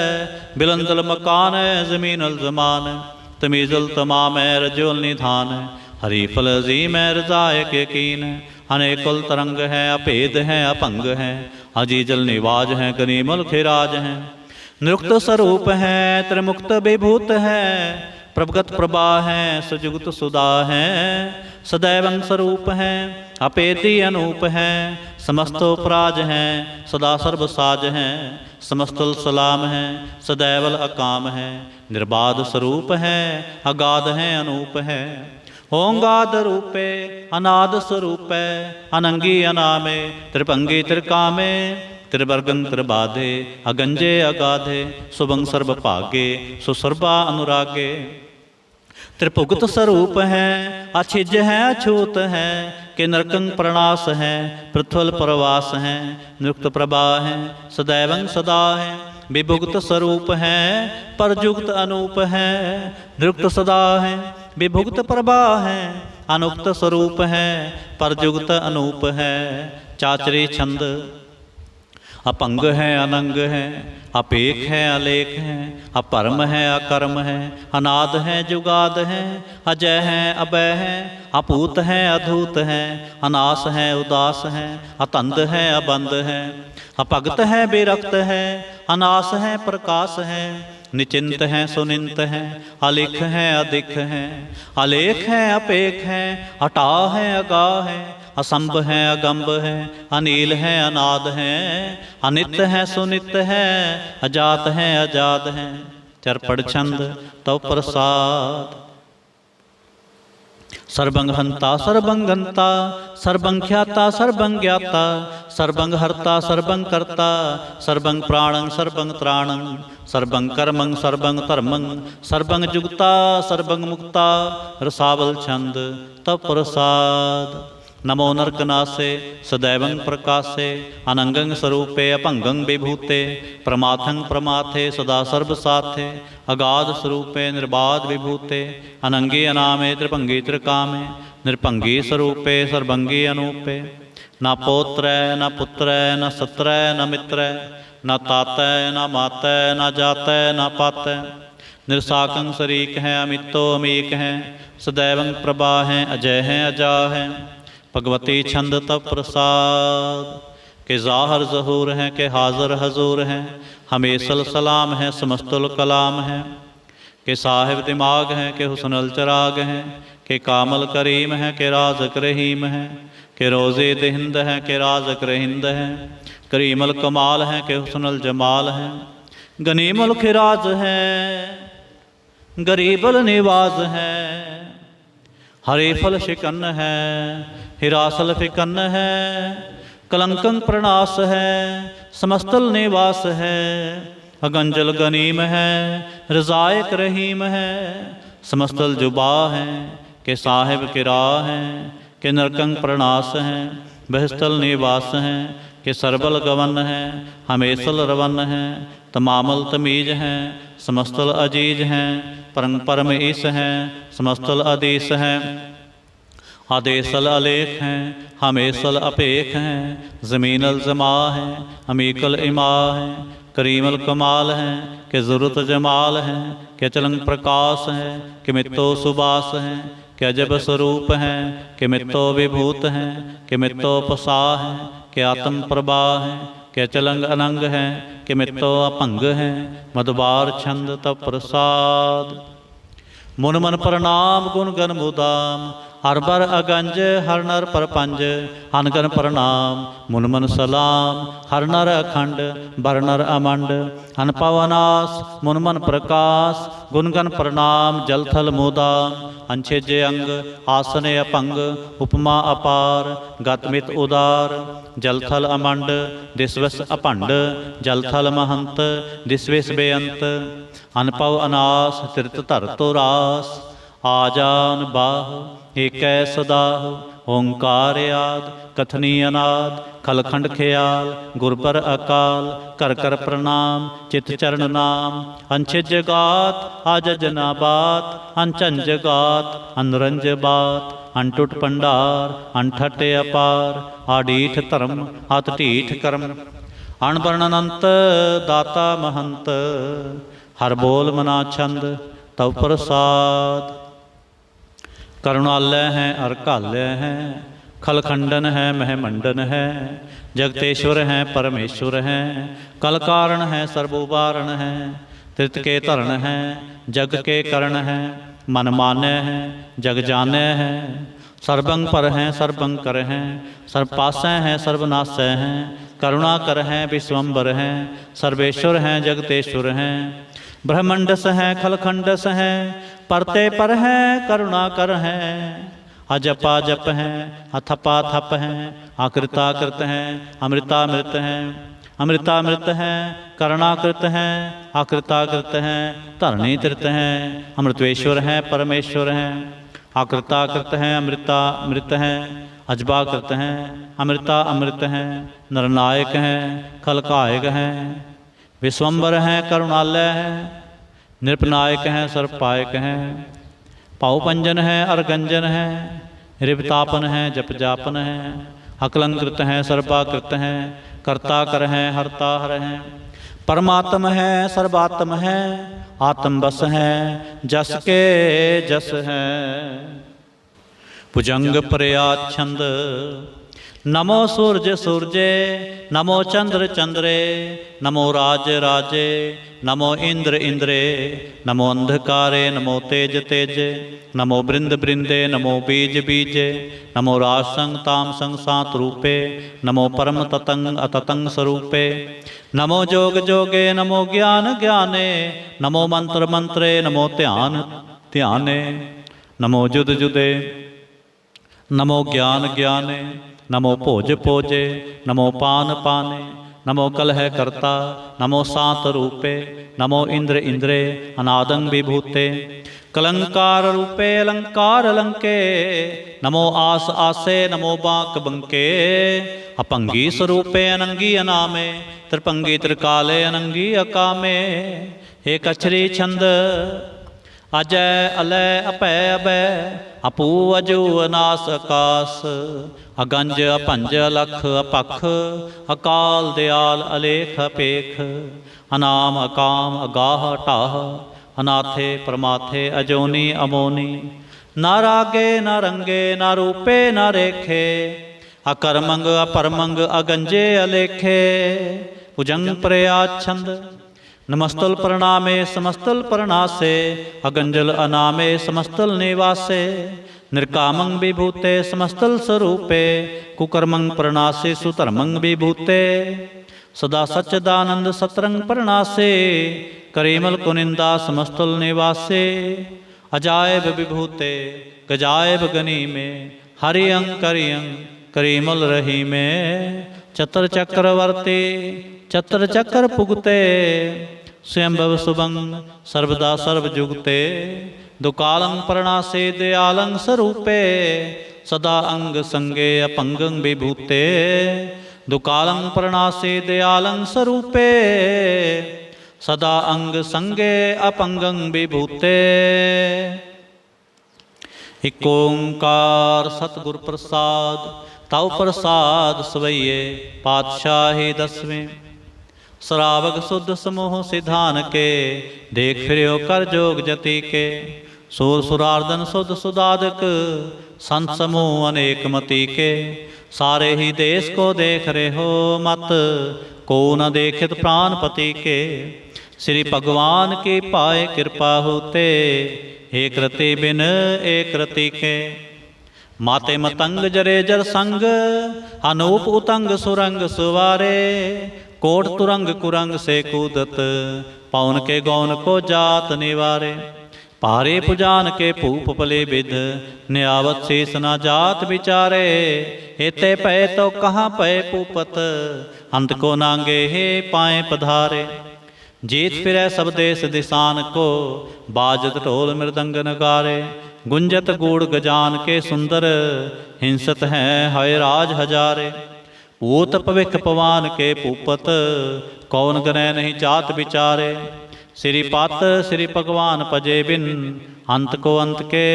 बिलंदल मकान है ज़मीनल ज़मान है तमीज़ुल तमाम है रजोल निधान है हरीफल अजीम है रज़ायक यकीन है अनेकुल तरंग हैं अभेद हैं अपंग हैं अजीजल निवाज हैं गनीमल खिराज हैं निरुक्त स्वरूप हैं त्रिमुक्त विभूत हैं प्रभगत प्रभा हैं सुजुगत सुधा हैं सदैवं स्वरूप हैं अपेदी अनूप हैं समस्तोपराज हैं सदा सर्वसाज हैं समस्तुल सलाम हैं सदैवल अकाम हैं निर्बाध स्वरूप हैं अगाध हैं अनूप हैं ओंगाद रूपे अनाद स्वरूपे अनंगी अनामे त्रिपंगी त्रिकामे त्रिवर्गं त्रिबाधे अगंजे अगाधे सुभंग सर्व भागे सुसर्वा अनुरागे त्रिपुगत स्वरूप हैं अछिज हैं अछूत हैं के नरकंग प्रणास हैं पृथ्वल प्रवास हैं निरुक्त प्रभा हैं सदैवं सदा हैं विभुक्त स्वरूप हैं परजुक्त अनूप हैं निरुक्त सदा हैं विभुक्त प्रभा हैं अनुक्त स्वरूप हैं परजुक्त अनूप हैं चाचरे छंद अपंग हैं अनंग हैं अपेख हैं अलेख हैं अपरम हैं अकर्म हैं अनाद हैं जुगाद हैं अजय हैं अभय हैं अपूत हैं अधूत हैं अनास हैं उदास हैं अतंद हैं अबंद हैं अपगत हैं बेरक्त हैं अनास हैं प्रकाश हैं निचिंत हैं सुनिंत हैं अलिख हैं अधिक हैं अलेख हैं अपेख हैं अटा हैं अगाह हैं असंभ हैं अगंभ हैं अनील हैं अनाद हैं अनित हैं सुनित हैं अजात हैं अजाद हैं चरपड़ छंद तव प्रसाद सर्वंग हंता सर्वंग गंता सर्वं ख्याता सर्वं ज्ञाता सर्वं हर्ता सर्वं कर्ता सर्वं प्राणं सर्वं त्राणं सर्वं कर्मं सर्वं धर्मं सर्वं जुगता सर्वं मुक्ता रसावल छंद तव प्रसाद नमो नरकनासे सदैवं प्रकाशे अनंगं स्वरूपे अपंगं विभूते प्रमाथं प्रमाथे सदा सर्वसाथे अगाध स्वरूपे निर्बाध विभूते अनंगे अनामे त्रिभंगी त्रिकामे निर्भंगी स्वरूपे सर्वंगी अनूपे न पौत्र न पुत्र न सत्र न मित्र न तात न मात न जात न पात निर्साकं शरीक हैं अमितो अमीक हैं सदैवं प्रभा हैं अजय हैं अजा हैं भगवती छंद तव प्रसाद के ज़ाहर ज़हूर हैं के हाज़र हजूर हैं हमेशल सलाम हैं समस्तुल कलाम हैं के साहिब दिमाग है, के हुस्नल चराग हैं, के कामल करीम है, के राज़क रहीम है, के रोज़े दिहिंद है, के राज़क रहिंद है, करीमल कमाल है, के हुस्नल जमाल है, गनीमल खिराज है, गरीबल निवाज है, हरीफल शिकन है, हिरासल फिकन है, कलंकं प्रणास है, समस्तल निवास है, अगंजल गनीम है, रज़ायक रहीम है, समस्तल जुबा है, के साहिब किरा हैं, के नरकंग प्रणास हैं, बहस्तल निवास हैं, के सरबल गवन हैं, हमेसल रवन हैं, तमामल तमीज हैं, समस्तल अजीज हैं, परम परम ईस हैं, समस्तल अदीस हैं, आदेसल अलेख हैं, हमेसल अपेख हैं, ज़मीनल जमा हैं, अमीकल इमा हैं, करीमल कमाल हैं, के ज़रूरत जमाल हैं, के चलंग प्रकाश हैं, के मित्तो सुबास हैं, के अजब स्वरूप हैं, के मित्तो विभूत हैं, के मित्तो पसा हैं, के आत्म प्रभा हैं, के चलंग अनंग हैं, के मित्तो अपंग हैं, मधुबार छंद तप प्रसाद। मुन मन प्रणाम गुण गण मुदाम, हर बर अगंज हर नर परपंज, अनगन प्रणाम मुन मन सलाम, हर नर अखंड बर नर अमंड, अनपवनास मुन मन प्रकाश, गुणगन प्रणाम जल थल मुदाम, अंछेजे अंग आसने अपंग, उपमा अपार गतमित उदार, जल थल अमंड दिसवस अपंड, जल थल महंत दिसविस बेअंत, अनपव अनास तिरत धर तो रास, आजान बाह एकै सदाह, ओंकार आद कथनी अनाद, खलखंड ख्याल गुरपर अकाल, कर कर प्रणाम चित चरण नाम, अंछिज गात आजज नाबात, अनचंज गात अनुरंज बात, अनटुट पंडार अनठट अपार, आडीठ धर्म अत ढीठ कर्म, अणवर्ण अनंत दाता महंत, हर बोल मना छंद तव प्रसाद। करुणालय हैं अरकालय हैं, खलखंडन है महमंडन है, जगतेश्वर हैं परमेश्वर हैं, कल कारण है सर्वोबारण है, त्रित के तरण है जग के करण है, मन माने हैं जग जाने हैं, सर्वंग पर हैं सर्वंग कर हैं, सर्वपासै हैं सर्वनाशय हैं, करुणा कर हैं विश्वम्बर हैं, सर्वेश्वर हैं जगतेश्वर हैं, ब्रह्मंडस हैं खलखंडस हैं, परते पर हैं करुणा कर हैं, अजपा जप हैं अथपा थप हैं, आकृताकृत हैं अमृतामृत हैं, अमृतामृत हैं करुणाकृत हैं, आकृताकृत हैं धरणी तृत हैं, अमृतेश्वर हैं परमेश्वर हैं, आकृताकृत हैं अमृतामृत हैं, अजबाकृत हैं अमृता अमृत हैं, नरनायक हैं खलकायक हैं, विश्वम्बर हैं करुणालय हैं, नृपनायक हैं सर्वपायक हैं, पावपंजन हैं अरगंजन हैं, रिपतापन हैं जप जापन हैं, अकलंकृत हैं सर्वाकृत हैं, कर्ता कर हैं हरता हर हैं, परमात्म हैं सर्वात्म हैं, आत्मबस हैं जस के जस हैं, भुजंग प्रयाच्छंद, नमो सूरज सूरजे, नमो चंद्र चंद्रे, नमो राज राजे, नमो इंद्र इंद्रे, नमो अंधकारे, नमो तेज तेजे, नमो बृंद बृंदे, नमो बीज बीजे, नमो राज संग ताम संग सात रूपे, नमो परम ततंग अततंग स्वरूपे, नमो जोग जोगे, नमो ज्ञान ज्ञाने, नमो मंत्र मंत्रे, नमो ध्यान ध्याने, नमो जुद जुदे, नमो ज्ञान ज्ञाने, नमो भोज भोजे, नमो पान पाने, नमो कलह कर्ता, नमो सात रूपे, नमो इंद्र इंद्रे, अनादंग विभूते, कलंकार रूपे अलंकार अलंके, नमो आस आसे, नमो बांक बंके, अपंगी स्वरूपे अनंगी अनामे, त्रिपंगी त्रिकाले अनंगी अकामे, एक अक्षरी छंद, अजय अलय अपै अभय, अपू अजू अनास आकाश, अगंज अपंज अलख अपख, अकाल दयाल अलेख अपेख, अनाम अकाम अगाह टाह, अनाथे परमाथे अजोनी अमोनी, न रागे न रंगे न रूपे न रेखे, अकरमंग अपरमंग अगंजे अलेखे, भुजंग प्रयाच्छंद, नमस्तुल प्रणामे समस्तुल प्रणासे अगंजल अनामे समस्तुल निवासे निर्कामं विभूते समस्तुल स्वरूपे कुकर्मं प्रणासे सुधर्मं विभूते सदा सच्चिदानंद सतरंग प्रणासे करीमल कुनिंदा समस्तुल निवासे अजायब विभूते गजायब गनी में हरियं करियं करीमल रही में चतर चक्रवर्ती चतर चक्र पुगते स्वयंभव शुभं सर्वदा सर्वजुगते दुकालं प्रणासे दयालं स्वरूपे सदा अंग संगे अपंगं विभूते दुकालं प्रणासे दयालं स्वरूपे सदा अंग संगे अपंगं विभूते। एक ओंकार सतगुर प्रसाद तव प्रसाद सवैये पातशाही दसवें श्रावक शुद्ध समूह सिधान के देख फिरो कर जोग जति के सूर सुरार्दन शुद्ध सुदादक संत समूह अनेक मति के सारे ही देश को देख रहे हो मत को न देखित प्राणपति के श्री भगवान की पाए कृपा होते एक रति बिन एक रति के माते मतंग जरे जर संग अनूप उतंग सुरंग सुवारे कोट तुरंग कुरंग से कूदत पवन के गौन को जात निवारे पारे पुजान के पूप पले विध न्यावत शेष न जात विचारे एते पै तो कहाँ पै पूपत अंत को नांगे हे पाए पधारे जीत फिरै सब देश दिशान को बाजत ढोल मृदंग नगारे गुंजत गूढ़ गजान के सुंदर हिंसत हैं हय राज हजारे पूत पविख पवान के पूपत कौन गनय नहीं जात विचारे श्री पात श्री भगवान पजे बिन अंत को अंत के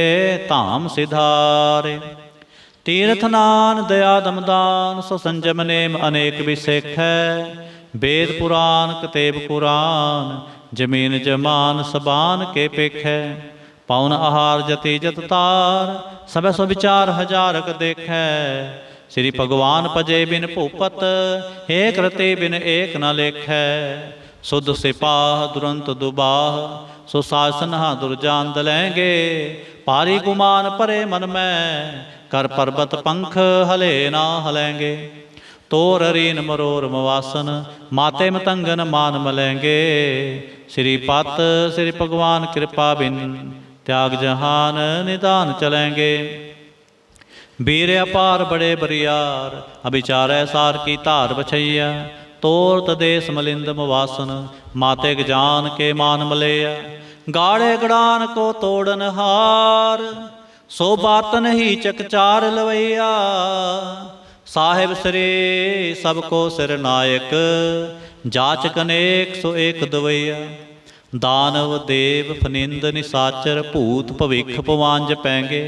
धाम सिधारे तीर्थ नान दया दमदान सो संजम नेम अनेक विसेख है वेद पुराण कतेब कुरान जमीन जमान सबान के पेख है पौन आहार जति जत तार सब सो विचार हजारक देख है श्री भगवान पजे बिन भूपत एक रते बिन एक न लेख है शुद्ध सिपाह दुरंत दुबाह सो शासन दुर्जान दलेंगे पारी गुमान परे मन में कर पर्वत पंख हले ना हलेंगे तोर रीन मरोर मवासन माते मतंगन मान मलेंगे श्री पात श्री भगवान कृपा बिन त्याग जहान निदान चलेंगे वीर अपार बड़े बरियार अभिचार सार की तार बछैया तोरत देश मलिंद मवासन माते जान के मान मलेया गाड़े गड़ान को तोड़न हार सो बातन ही चकचार लवैया साहिब श्री सबको सिर नायक जाचक अनेक सो एक दवैया दानव देव फनिंद निसाचर भूत भविख पवान जपैंगे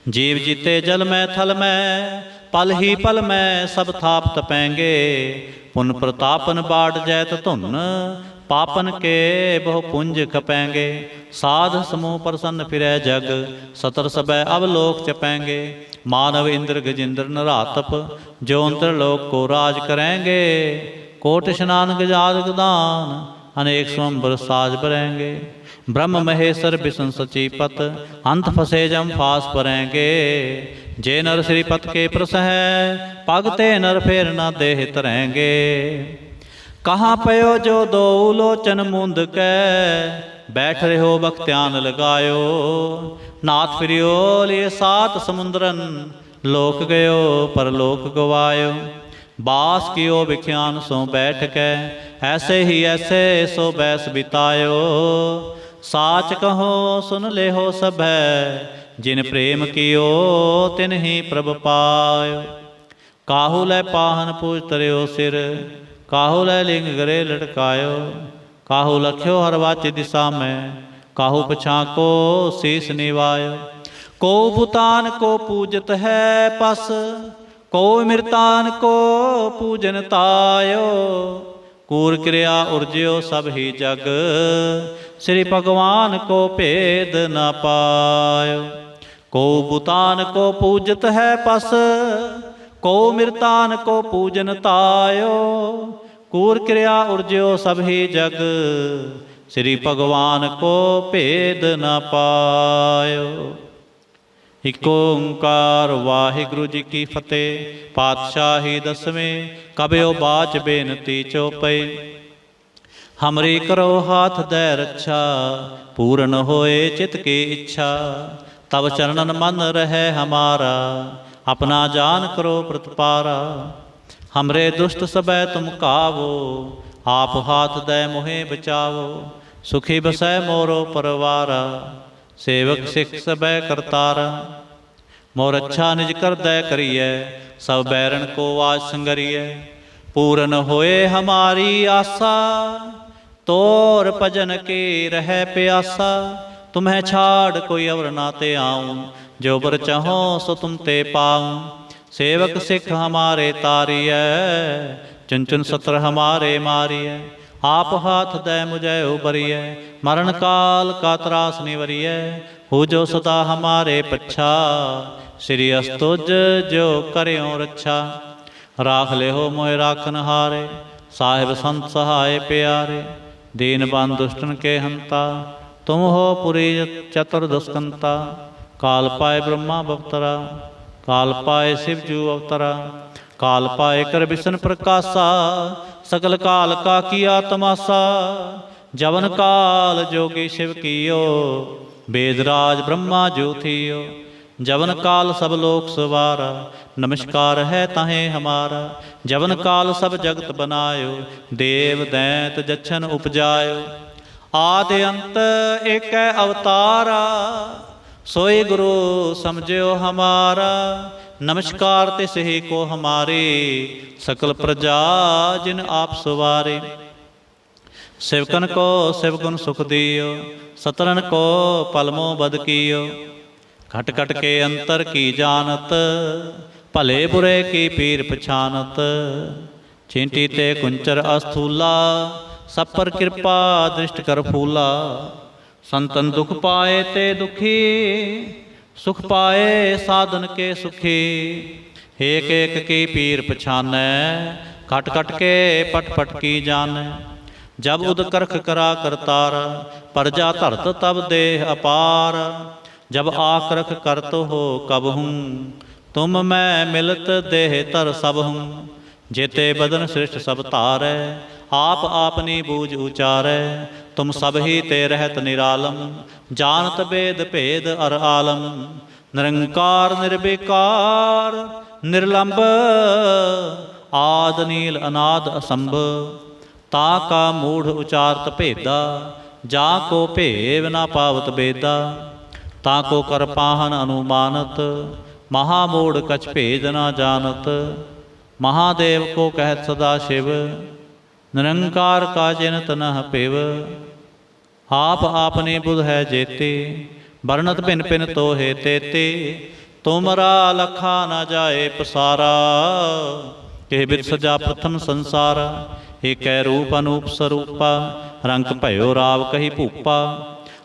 जीव जीते जल में थल में पल ही पल में सब थाप तपेंगे पुन प्रतापन बाढ़ जैत धुन पापन के बहु पुंज खपेंगे साध समूह प्रसन्न फिरै जग सतर सबै अवलोक चपेंगे मानव इंद्र गजिंद्र नरातप जो अंतरलोक को राज करेंगे कोट स्नान गजाद गदान अनेक स्वंबर साज भरेंगे ब्रह्म महेश्वर विष्णु सचीपत अंत फसे जम फास परेंगे जे नर श्रीपत के प्रस है पगते नर फेर न देह तरेंगे कहाँ पयो जो दो लोचन मूंद के बैठ रहे हो बख्त्यान लगायो नाथ फिरियो लिए सात समुद्रन लोक गयो परलोक गवायो बास कियो विख्यान सो बैठ के ऐसे ही ऐसे सो बैस बितायो साच कहो सुन ले हो सब है जिन प्रेम कियो तिन ही प्रभ पायो काहू लै पाहन पूज तरियो सिर काहू लै लिंग गरे लटकायो काहू लख्यो हर वाच दिशा में काहू पछा को शीस निवायो को भूतान को पूजत है पस को मृतान को पूजन तायो कूर क्रिया उर्ज्यो सब ही जग श्री भगवान को भेद न पायो को भूतान को पूजत है पस को मृतान को पूजन तायो कूर क्रिया उर्ज्यो सब ही जग, श्री भगवान को भेद न पायो। इक ओंकार वाहिगुरु जी की फतेह। पातशाही दसवें कबियो बाच बेनती चौपई। हमरी करो हाथ दे रक्षा, पूर्ण होए चित की इच्छा। तब चरणन मन रहे हमारा, अपना जान करो प्रतिपारा। हमरे दुष्ट सबै तुम कावो, आप हाथ दे मोहे बचावो। सुखी बसै मोरो परवारा, सेवक सिख सबै करतारा। मोर अच्छा निज कर दै करिए, सब बैरन को आज संगरिए। पूरन होए हमारी आशा, तोर भजन की रह प्यासा। तुम्हें छाड़ कोई अवर ना ते आऊं, जो बर चाहो सो तुम ते पाऊं। सेवक सिख हमारे तारिय, चुन चुन सत्र हमारे मारिय। आप हाथ दे मुझे उबरिय, मरण काल का त्रास निवरिय। हो जो सदा हमारे पच्छा, श्री अस्तुज जो करियो रक्षा। राख ले हो मोह राखन हारे, साहिब संत सहाय प्यारे। दीन बंधु दुष्टन के हंता, तुम हो पुरी चतुर्दस्कंता। काल पाए ब्रह्मा बवतरा, काल पाए शिव जू अवतरा। काल पाए कर बिसन प्रकाशा, सकल काल का किया तमाशा। जवन काल जोगी शिव कियो, वेदराज ब्रह्मा जो थियो। जवन काल सब लोक सवारा, नमस्कार है ताहे हमारा। जवन काल सब जगत बनायो, देव दैत जच्छन उपजायो। आदि अंत एक अवतारा, सोई गुरु समझो हमारा। नमस्कार तिस ही को हमारे, सकल प्रजा जिन आप सवारे। सेवकन को सेवगुण सुख दियो, सतरन को पलमो बद कियो। घट घट के अंतर की जानत, भले बुरे की पीर पछानत। चींटी ते कुंचर अस्थूला, सब पर कृपा दृष्ट कर फूला। संतन दुख पाए ते दुखी, सुख पाए साधन के सुखी। एक एक की पीर पछानै, खट खट के पट पट की जानै। जब उद करख करा करतारा, प्रजा धरत तब देह अपार। जब आकरख करत हो कब हूँ, तुम मैं मिलत देह तर सब हूँ। जेते बदन श्रेष्ठ सब तारै, आप आपनी बूझ उचारै। तुम सब ही ते रहत निरालम, जानत वेद भेद अर आलम। निरंकार निर्विकार निर्लंब, आद नील अनाद असंभ। ताका मूढ़ उचारत भेदा, जाको भेव ना पावत बेदा। ताको कर पाहन अनुमानत, महामूढ़ कछ भेद ना जानत। महादेव को कहत सदा शिव, निरंकार का जिनत नह पिव। आप आपने बुध है जेते, वर्णत भिन भिन तो हे तेते। तुमरा लखा न जाए पसारा, के बिद सजा प्रथम संसारा। एक रूप अनूप स्वरूपा, रंग भयो राव कही भूपा।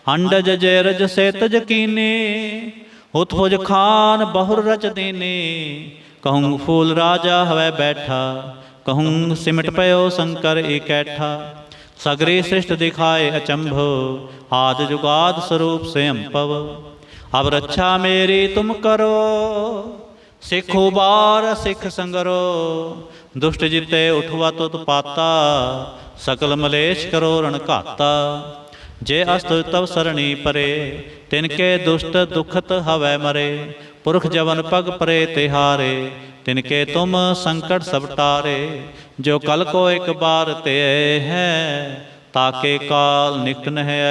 अंडज जय रज से तज कीने, उत्फुज खान बहुर रच दीने। कहूँ फूल राजा हवै बैठा, कहूँ सिमट पयो शंकर इकैठा। सगरी सृष्ट दिखाए अचंभो, आदि जुगाद स्वरूप स्वयं पव। अब रक्षा मेरी तुम करो, सिखो बार सिख संगरो। दुष्ट जिते उठवा तुत पाता, सकल मलेश करो रण घाता। जे अस्त तव सरणी परे, तिनके दुष्ट दुखत हवै मरे। पुरख जवन पग परे तिहारे, तिनके तुम संकट सब टारे। जो कल को एक बार ते है, ताके काल निकट न है।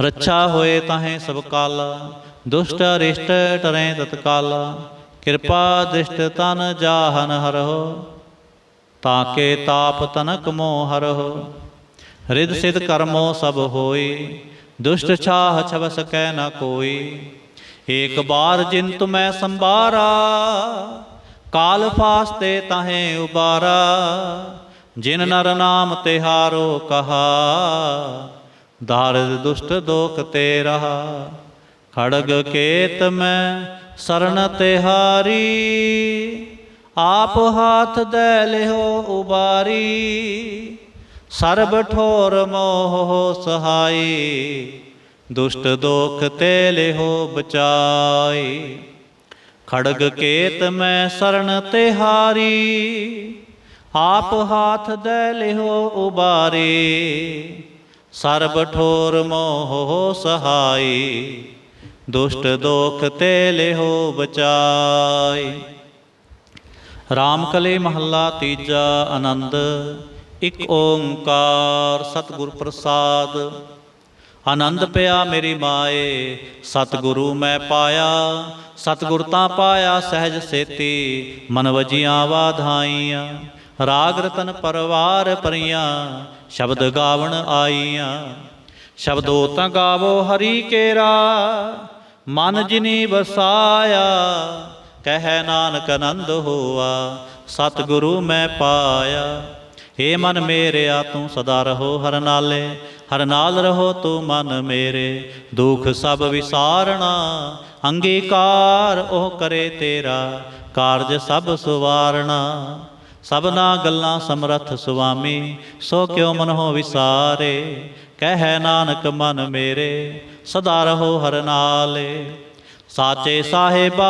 रक्षा होए ताहें सब काला, दुष्ट अरिष्ट टरें तत्काला। कृपा दृष्ट तन जाहन हरहो, ताके ताप तनक मोह हरहो। हृद सिद्ध कर्मो सब होई, दुष्ट छाह छव सकै न कोई। एक बार जिन तुम्हें संबारा, काल फास्ते ताहें उबारा। जिन नर नाम तिहारो कहा, दारिद दुष्ट दोख ते रहा। खड़ग केत में शरण तिहारी, आप हाथ दे लिहो उबारी, सर्ब ठोर मोह सहाई, दुष्ट दोख ते लिहो बचाई। खड़ग केत मैं शरण तिहारी, आप हाथ दे लिहो उबारी, सर्ब ठोर मोह सहाई, दुष्ट दोख ते लिहो बचाई। राम कली महला तीजा। आनंद इक ओंकार सतगुर प्रसाद। आनंद पिया मेरी माए, सतगुरु मैं पाया, सतगुर तां पाया सहज सेती, मन वजियां वाधाइयां। राग रतन परवार परियां, शब्द गावण आईयां। शब्दो तां गावो हरि केरा, मन जिनी बसाया। कह नानक आनंद होआ, सतगुरु मैं पाया। हे मन मेरेया तू सदा रहो हर नाले, हर नाल रहो तू मन मेरे। दुख सब विसारना, अंगीकार ओह करे तेरा, कारज सब सुवारना। सबना गल्लां समरथ सुआमी, सो क्यों मन हो विसारे। कह नानक मन मेरे, सदा रहो हर नाले। साचे साहिबा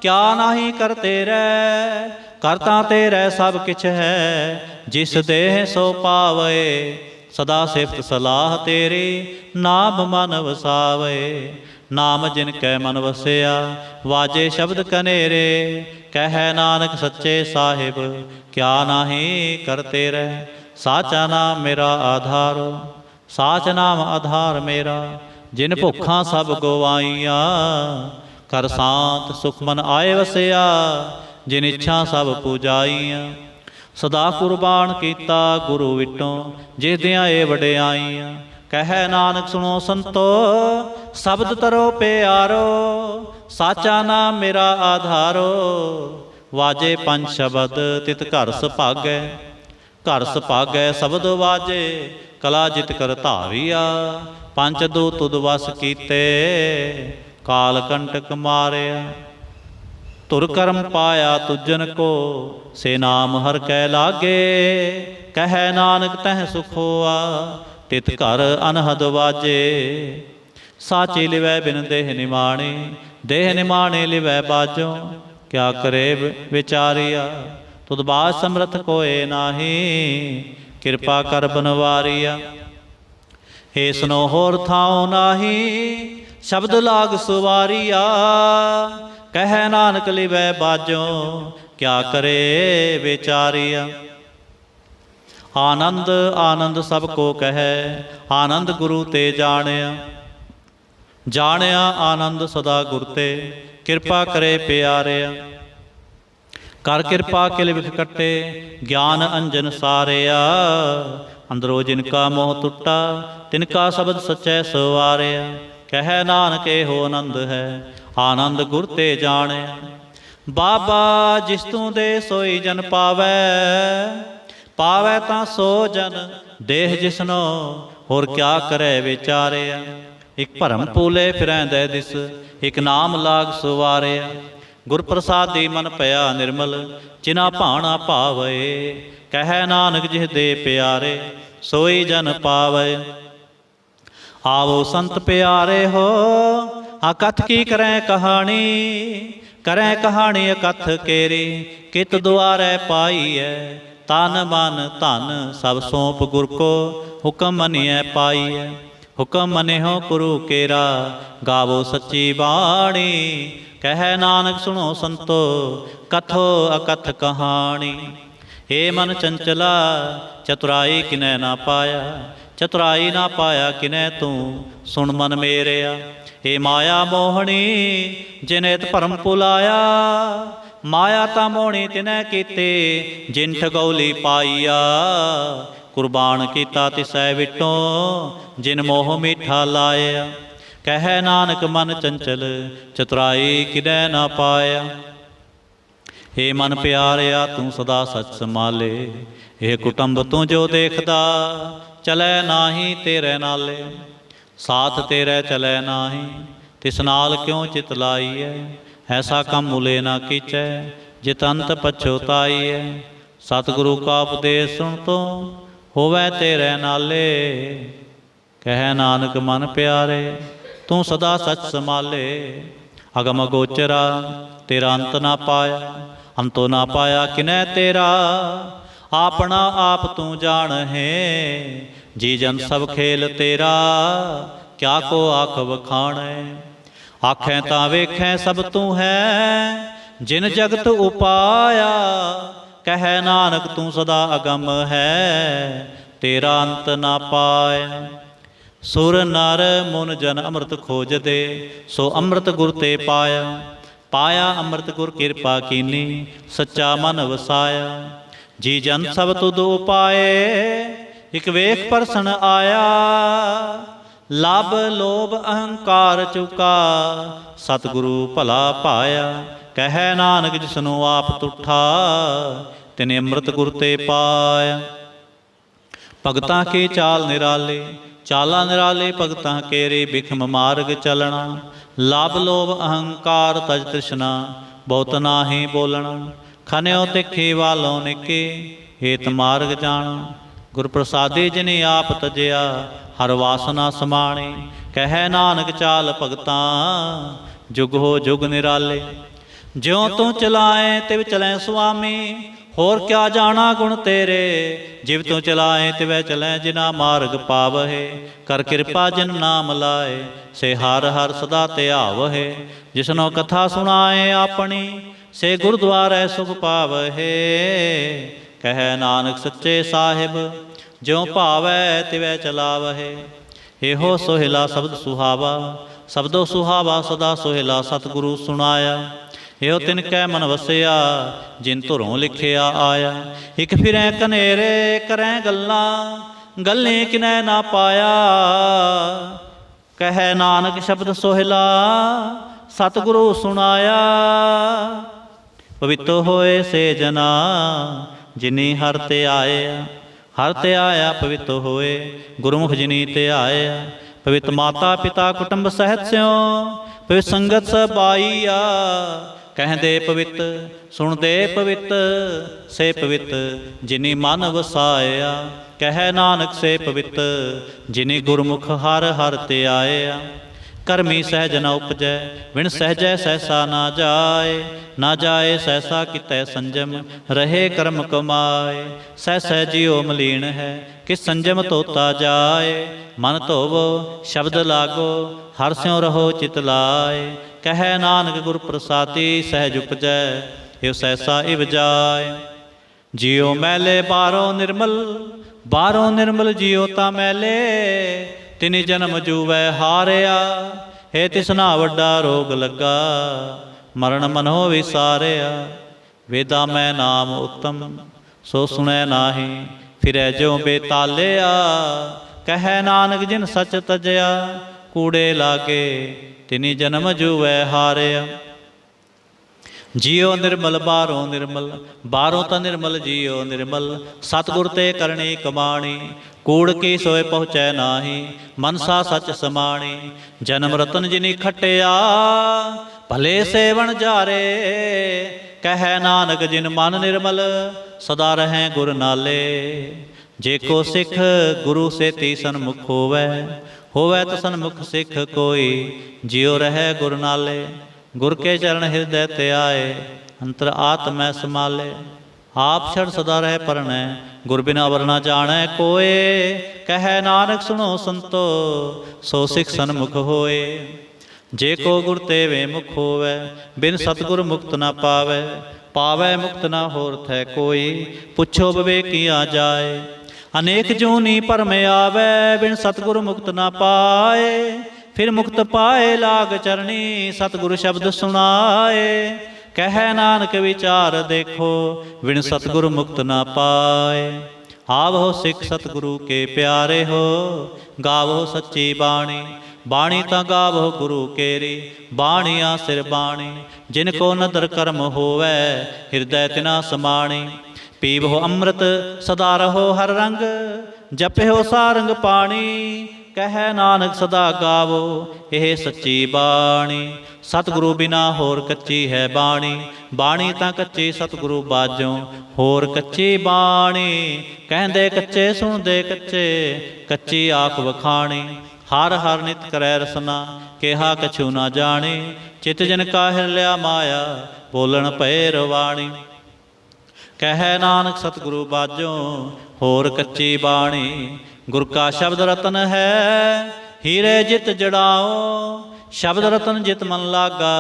क्या नाही करते रह, करता तेरे सब किछ है, जिस देह सो पावे। सदा सिफत सलाह तेरी, नाम मन वसावे। नाम जिन कै मन वसिया, वाजे शब्द कनेरे। कह नानक सच्चे साहिब क्या नाही करते रह। साचा नाम मेरा आधारो, साच नाम आधार मेरा। जिन भुखां सब गवाइयां, कर शांत सुख मन आए वसिया। जिन इच्छा सब पूजाइयां, सदा कुर्बान कीता गुरु विटों, जिस दियां ए वडियाइयां। कह नानक सुनो संतो, शब्द तरो प्यारो। साचा नाम मेरा आधारो, वाजे पंज शब्द तित घर सुभागै। घर सुभागै शब्द वाजे, कला जित कर धारिया। पंच दूत तुद वस कीते, काल कंटक मारिया। धुर कर्म पाया तुजन को, से नाम हर कै लागे। कह नानक तह सुख होआ, तित घर अनहद वाजे। साची लिवै बिन देह निमाणी, देह निमाणे लिवै बाजों। क्या करे विचारिया, तुद बाज समरथ कोय नाही। किरपा कर बनवारिया। हे सुनो होर थाओ नाही, शब्द लाग सुवारिया। कह नानक लिवै बाजों, क्या करे विचारिया। आनंद आनंद सब को कहे, आनंद गुरु ते जानिया। जानिया आनंद सदा गुर ते, किरपा करे प्यारिया। कर किरपा किल विख कटे, ज्ञान अंजन सारिया। अंदरों जिनका मोह टुटा, तिनका शब्द सच्चै सवारिया। कह नानक एहो आनंद है, आनंद गुर ते जाने। बाबा जिस तू दे सोई जन पावै, पावै तां सो जन देह जिसनो। होर क्या करे विचारिया। एक भरम पूले फिरैंदे दिस, एक नाम लाग सुवारिया। गुर प्रसादी मन पया निर्मल, जिना भाणा भावे। कह नानक जिह दे प्यारे, सोई जन पावे। आवो संत प्यारे हो, अकथ की करें कहानी। करें कहानी अकथ केरी, कित द्वारे पाई है। तन मन धन सब सौंप गुर को, हुक्म मनिए पाई है। हुक्म मने हो गुरु केरा, गावो सच्ची बाणी। कह नानक सुनो संतो, कथो अकथ कहानी। हे मन चंचला, चतुराई किनै ना पाया। चतुराई ना पाया किनै तू, सुन मन मेरेया। हे माया मोहनी, जिनेत भरम पुलाया। माया ता मोहनी तिनै कीते, जिन ठगौली पाईया। कुर्बान कीता तिसै विटों, जिन मोह मीठा लाया। कह नानक मन चंचल, चतुराई किनै ना पाया। हे मन प्यारिया तू सदा सच संभाले। हे कुटुंब तू जो देखदा, चलै नाही तेरे नाले। साथ तेरे चलै नाही, तिस नाल क्यों चित लाई है। ऐसा कम मुले ना कीचै, ਜਿਤ ਅੰਤ ਪਛੋਤਾਈਐ। ਸਤਿਗੁਰੂ ਕਾ ਉਪਦੇਸ਼ ਸੁਣ ਤੋ ਹੋਵੈ ਤੇਰੇ ਨਾਲੇ। ਕਹਿ ਨਾਨਕ ਮਨ ਪਿਆਰੇ ਤੂੰ ਸਦਾ ਸੱਚ ਸੰਭਾਲੇ। ਅਗਮ ਗੋਚਰਾ ਤੇਰਾ ਅੰਤ ਨਾ ਪਾਇਆ, ਅੰਤੋ ਨਾ ਪਾਇਆ ਕਿਨੈ ਤੇਰਾ। ਆਪਣਾ ਆਪ ਤੂੰ ਜਾਣਹਿ, ਜੀ ਜਨ ਸਭ ਖੇਲ ਤੇਰਾ। ਕਿਆ ਕੋ ਆਖ ਵਖਾਣੈ, ਆਖੈ ਤਾਂ ਵੇਖੈ ਸਭ ਤੂੰ ਹੈ। ਜਿਨ ਜਗਤ ਉਪਾਇਆ, ਕਹਿ ਨਾਨਕ ਤੂੰ ਸਦਾ ਅਗਮ ਹੈ। ਤੇਰਾ ਅੰਤ ਨਾ ਪਾਇਆ। ਸੁਰ ਨਰ ਮੁਨ ਜਨ ਅੰਮ੍ਰਿਤ ਖੋਜਦੇ, ਸੋ ਅੰਮ੍ਰਿਤ ਗੁਰ ਤੇ ਪਾਇਆ। ਪਾਇਆ ਅੰਮ੍ਰਿਤ ਗੁਰ ਕਿਰਪਾ ਕੀਨੀ, ਸੱਚਾ ਮਨ ਵਸਾਇਆ। ਜੀ ਜਨ ਸਭ ਤੁਧ ਉਪਾਏ, ਇਕ ਵੇਖ ਪਰਸਨ ਆਇਆ। ਲਭ ਲੋਭ ਅਹੰਕਾਰ ਚੁਕਾ, ਸਤਿਗੁਰੂ ਭਲਾ ਪਾਇਆ। ਕਹਿ ਨਾਨਕ ਜਿਸਨੂੰ ਆਪ ਤੁਠਾ, ਤਿਨੇ ਅੰਮ੍ਰਿਤ ਗੁਰ ਤੇ ਪਾਇਆ। ਭਗਤਾਂ ਕੀ ਚਾਲ ਨਿਰਾਲੇ, ਚਾਲਾ ਨਿਰਾਲੇ ਭਗਤਾਂ ਕੇਰੇ। ਬਿਖਮ ਮਾਰਗ ਚਲਣਾ, ਲਭ ਲੋਭ ਅਹੰਕਾਰ ਤਜ ਤ੍ਰਿਸ਼ਨਾ। ਬਹੁਤ ਨਾਹੀ ਬੋਲਣਾ, ਖਨਿਓ ਤਿੱਖੇ ਵਾਲੋਂ ਨਿੱਕੇ। ਹੇਤ ਮਾਰਗ ਜਾਣਾ, ਗੁਰ ਪ੍ਰਸਾਦੇ ਜਿਨੇ ਆਪ ਤਜਿਆ। ਹਰ ਵਾਸਨਾ ਸਮਾਣੇ, ਕਹਿ ਨਾਨਕ ਚਾਲ ਭਗਤਾਂ। ਜੁਗ ਹੋ ਜੁਗ ਨਿਰਾਲੇ, ਜਿਉ ਤੂੰ ਚਲਾਏ ਤਿਵ ਚਲੈ ਸੁਆਮੀ। ਹੋਰ ਕਿਆ ਜਾਣਾ ਗੁਣ ਤੇਰੇ, ਜਿਵ ਤੂੰ ਚਲਾਏ ਤਿਵੈ ਚਲੈ। ਜਿਨਾ ਮਾਰਗ ਪਾਵਹਿ, ਕਰ ਕਿਰਪਾ ਜਿਨ ਨਾਮ ਲਾਏ। ਸੇ ਹਰ ਹਰ ਸਦਾ ਧਿਆਵਹਿ, ਜਿਸਨੋ ਕਥਾ ਸੁਣਾਏ ਆਪਣੀ। ਸੇ ਗੁਰਦੁਆਰੈ ਸੁਖ ਪਾਵਹਿ, ਕਹਿ ਨਾਨਕ ਸੱਚੇ ਸਾਹਿਬ। ਜਿਉ ਭਾਵੈ ਤਿਵੈ ਚਲਾਵਹਿ, ਇਹੋ ਸੋਹਿਲਾ ਸ਼ਬਦ ਸੁਹਾਵਾ। ਸ਼ਬਦੋ ਸੁਹਾਵਾ ਸਦਾ ਸੋਹਿਲਾ, ਸਤਿਗੁਰੂ ਸੁਣਾਇਆ। ਇਹੋ ਤਿਨ ਕੈ ਮਨ ਵਸਿਆ, ਜਿਨ ਧੁਰੋਂ ਲਿਖਿਆ ਆਇਆ। ਇਕ ਫਿਰੈ ਕਨੇਰੇ ਕਰੈ ਗੱਲਾਂ, ਗੱਲੇ ਕਿਨੈ ਨਾ ਪਾਇਆ। ਕਹਿ ਨਾਨਕ ਸ਼ਬਦ ਸੋਹਿਲਾ, ਸਤਿਗੁਰੂ ਸੁਣਾਇਆ। ਪਵਿੱਤ ਹੋਏ ਸੇ ਜਨਾ, ਜਿਨੀ ਹਰਿ ਤੇ ਆਇਆ। ਹਰਿ ਤੇ ਆਇਆ ਪਵਿੱਤ ਹੋਏ, ਗੁਰਮੁਖ ਜਿਨੀ ਤੇ ਆਇਆ। ਪਵਿੱਤ ਮਾਤਾ ਪਿਤਾ ਕੁਟੁੰਬ ਸਹਿਤ ਸਿਉ, ਪਵਿੱਤ ਸੰਗਤ ਸਭ ਆਈਆ। ਕਹਿੰਦੇ ਪਵਿੱਤ ਸੁਣਦੇ ਪਵਿੱਤ, ਸੇ ਪਵਿੱਤ ਜਿਨੀ ਮਨ ਵਸਾਇਆ। ਕਹਿ ਨਾਨਕ ਸੇ ਪਵਿੱਤ, ਜਿਨੀ ਗੁਰਮੁਖ ਹਰਿ ਹਰਿ ਤੇ ਆਇਆ। ਕਰਮੀ ਸਹਿਜ ਨ ਉਪਜੈ, ਵਿਣ ਸਹਿਜੈ ਸਹਿਸਾ ਨਾ ਜਾਏ। ਨਾ ਜਾਏ ਸਹਿਸਾ ਕਿਤੈ ਸੰਜਮ, ਰਹੇ ਕਰਮ ਕਮਾਏ। ਸਹਿ ਸਹਿ ਜਿਉ ਮਲੀਨ ਹੈ, ਕਿਸ ਸੰਜਮ ਧੋਤਾ ਜਾਏ। ਮਨ ਧੋਵੋ ਸ਼ਬਦ ਲਾਗੋ, ਹਰਿ ਸਿਉ ਰਹੋ ਚਿਤ ਲਾਏ। ਕਹਿ ਨਾਨਕ ਗੁਰ ਪ੍ਰਸਾਦੀ, ਸਹਿਜ ਉਪਜੈ ਇਵ ਸਹਿਸਾ ਇਵ ਜਾਏ। ਜਿਉ ਮੈਲੇ ਬਾਹਰੋਂ ਨਿਰਮਲ, ਬਾਹਰੋਂ ਨਿਰਮਲ ਜਿਉ ਤਾਂ ਮੈਲੇ। ਤਿਨੀ ਜਨਮ ਜੂਵੈ ਹਾਰਿਆ, ਹੇ ਤਿਸਨਾ ਵੱਡਾ ਰੋਗ ਲੱਗਾ। ਮਰਨ ਮਨੋ ਵਿਸਾਰਿਆ, ਵੇਦਾਂ ਮੈਂ ਨਾਮ ਉਤਮ। ਸੋ ਸੁਣੈ ਨਾਹੀ, ਫਿਰੈ ਜਿਉ ਬੇਤਾਲਿਆ। ਕਹਿ ਨਾਨਕ ਜਿਨ ਸਚ ਤਜਿਆ, ਕੂੜੇ ਲਾਗੇ ਤਿਨੀ ਜਨਮ ਜੂਵੈ ਹਾਰਿਆ। ਜਿਉ ਨਿਰਮਲ ਬਾਹਰੋਂ ਨਿਰਮਲ, ਬਾਹਰੋਂ ਤਾਂ ਨਿਰਮਲ ਜਿਉ ਨਿਰਮਲ। ਸਤਿਗੁਰ ਤੇ ਕਰਨੀ ਕਮਾਣੀ, ਕੂੜ ਕੀ ਸੋਏ ਪਹੁੰਚੈ ਨਾਹੀ। ਮਨਸਾ ਸਚ ਸਮਾਣੀ, ਜਨਮ ਰਤਨ ਜਿਨੀ ਖਟਿਆ। ਭਲੇ ਸੇਵਨ ਜਾਰੇ, ਕਹਿ ਨਾਨਕ ਜਿਨ ਮਨ ਨਿਰਮਲ। ਸਦਾ ਰਹੈ ਗੁਰ ਨਾਲੇ, ਜੇ ਕੋ ਸਿੱਖ ਗੁਰੂ ਸੇਤੀ ਸਨਮੁਖ ਹੋਵੈ। ਹੋਵੈ ਤ ਸਨਮੁਖ ਸਿੱਖ ਕੋਈ, ਜਿਉ ਰਹੈ ਗੁਰ ਨਾਲੇ। ਗੁਰ ਕੇ ਚਰਨ ਹਿਰਦੈ ਧਿਆਏ, ਅੰਤਰ ਆਤਮੈ ਸਮਾਲੇ। ਆਪ ਛੜ ਸਦਾ ਰਹਿ ਪਰਣੈ, ਗੁਰ ਬਿਨਾ ਅਵਰ ਨਾ ਜਾਣੈ ਕੋਏ। ਕਹਿ ਨਾਨਕ ਸੁਣੋ ਸੰਤੋ, ਸੋ ਸਿੱਖ ਸਨਮੁਖ ਹੋਏ। ਜੇ ਕੋ ਗੁਰ ਤੇ ਵੇ ਮੁਖ ਹੋਵੈ, ਬਿਨ ਸਤਿਗੁਰ ਮੁਕਤ ਨਾ ਪਾਵੈ। ਪਾਵੈ ਮੁਕਤ ਨਾ ਹੋਰ ਥੈ ਕੋਈ, ਪੁੱਛੋ ਵਿਵੇਕੀਆ ਜਾਏ। ਅਨੇਕ ਜੂਨੀ ਭਰਮ ਆਵੈ, ਬਿਨ ਸਤਿਗੁਰ ਮੁਕਤ ਨਾ ਪਾਏ। ਫਿਰ ਮੁਕਤ ਪਾਏ ਲਾਗ ਚਰਣੀ, ਸਤਿਗੁਰ ਸ਼ਬਦ ਸੁਣਾਏ। ਕਹਿ ਨਾਨਕ ਵਿਚਾਰ ਦੇਖੋ, ਵਿਣ ਸਤਿਗੁਰ ਮੁਕਤ ਨਾ ਪਾਏ। ਆਵੋ ਸਿੱਖ ਸਤਿਗੁਰੂ ਕੇ ਪਿਆਰੇ ਹੋ, ਗਾਵੋ ਸੱਚੀ ਬਾਣੀ। ਬਾਣੀ ਤਾਂ ਗਾਵੋ ਗੁਰੂ ਕੇਰੀ, ਬਾਣੀਆ ਸਿਰ ਬਾਣੀ। ਜਿਨ ਕੋ ਨਦਰ ਕਰਮ ਹੋਵੈ, ਹਿਰਦੈ ਤਿਨਾ ਸਮਾਣੀ। ਪੀਵੋ ਅੰਮ੍ਰਿਤ ਸਦਾ ਰਹੋ ਹਰ ਰੰਗ, ਜਪਿਓ ਸਾਰੰਗ ਪਾਣੀ। ਕਹਿ ਨਾਨਕ ਸਦਾ ਗਾਵੋ ਇਹ ਸੱਚੀ ਬਾਣੀ। ਸਤਿਗੁਰੂ ਬਿਨਾ ਹੋਰ ਕੱਚੀ ਹੈ ਬਾਣੀ, ਬਾਣੀ ਤਾਂ ਕੱਚੀ ਸਤਿਗੁਰੂ ਬਾਝੋਂ ਹੋਰ ਕੱਚੀ ਬਾਣੀ। ਕਹਿੰਦੇ ਕੱਚੇ ਸੁਣਦੇ ਕੱਚੇ, ਕੱਚੀ ਆਖ ਵਖਾਣੀ। ਹਰ ਹਰ ਨਿਤ ਕਰੈ ਰਸਨਾ, ਕਿਹਾ ਕਛੂ ਨਾ ਜਾਣੀ। ਚਿਤ ਜਨ ਕਾ ਹਿਰ ਲਿਆ ਮਾਇਆ, ਬੋਲਣ ਪਏ ਰਵਾਣੀ। ਕਹਿ ਨਾਨਕ ਸਤਿਗੁਰੂ ਬਾਝੋਂ ਹੋਰ ਕੱਚੀ ਬਾਣੀ। ਗੁਰ ਕਾ ਸ਼ਬਦ ਰਤਨ ਹੈ, ਹੀਰੇ ਜਿਤ ਜੜਾਓ। ਸ਼ਬਦ ਰਤਨ ਜਿਤ ਮਨ ਲਾਗਾ,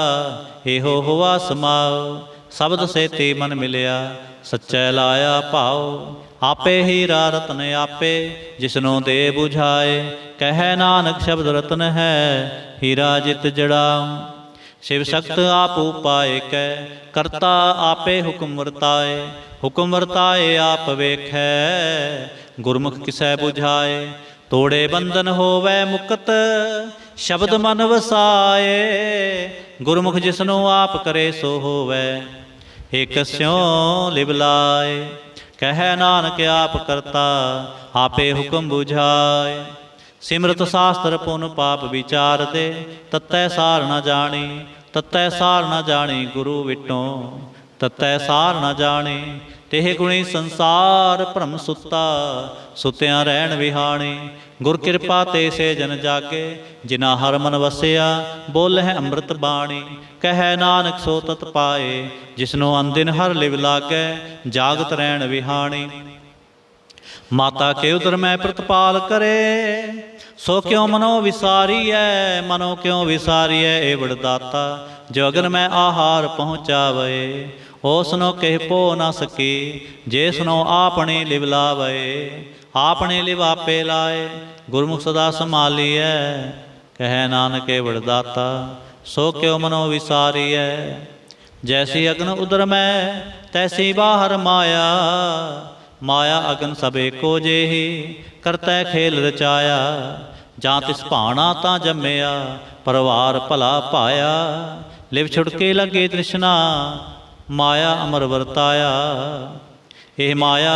ਇਹੋ ਹੋਆ ਸਮਾਓ। ਸ਼ਬਦ ਸੇਤੀ ਮਨ ਮਿਲਿਆ, ਸੱਚੈ ਲਾਇਆ ਭਾਉ। ਆਪੇ ਹੀਰਾ ਰਤਨ ਆਪੇ, ਜਿਸਨੂੰ ਦੇ 부ਝਾਏ। ਕਹਿ ਨਾਨਕ ਸ਼ਬਦ ਰਤਨ ਹੈ, ਹੀਰਾ ਜਿਤ ਜੜਾਓ। शिव शक्त आप उपाय कै, करता आपे हुक्म वरताए। हुक्म वरताए आप वेखै, गुरमुख किसै बुझाए। तोड़े बंधन होवै मुकत, शब्द मन वसाए। गुरमुख जिसनों आप करे सो होवै, एक स्यों लिव लाए। कह नानक आप करता, आपे हुक्म बुझाए। सिमरत शास्त्र पुन पाप विचार दे, तत्तै सार न जानी। तत्तै सार न जानी गुरु विटों, तत्तै सार न जानी। तेह गुणी संसार भ्रम सुता, सुत्या रहन विहाणी। गुर कृपा ते से जन जागे, जिना हर मन वसिया। बोल है अमृत बाणी, कह नानक सो तत पाए। जिसनों अनदिन हर लिव लागै, जागत रहन विहाणी। माता के उदर में प्रतिपाल करे, सो क्यों मनो विसारिय। मनो क्यों विसारिय ए वरदाता, जो अगन में आहार पहुँचावे। ओसनो कह पो न सकी, जे सुनो आपने लिव लावे। आपने लिव आपे लाए, गुरमुख सदा संभालिय। कह नानक ए वरदाता, सो क्यों मनो विसारिय। जैसी अग्न उदर में, तैसी बाहर माया। माया अगन सब एको जेही, करतै खेल रचाया। जां तिस भाना तां जम्मिया, परवार भला पाया। लिव छुड़के लगे तृष्णा, माया अमर वरताया। ਇਹ ਮਾਇਆ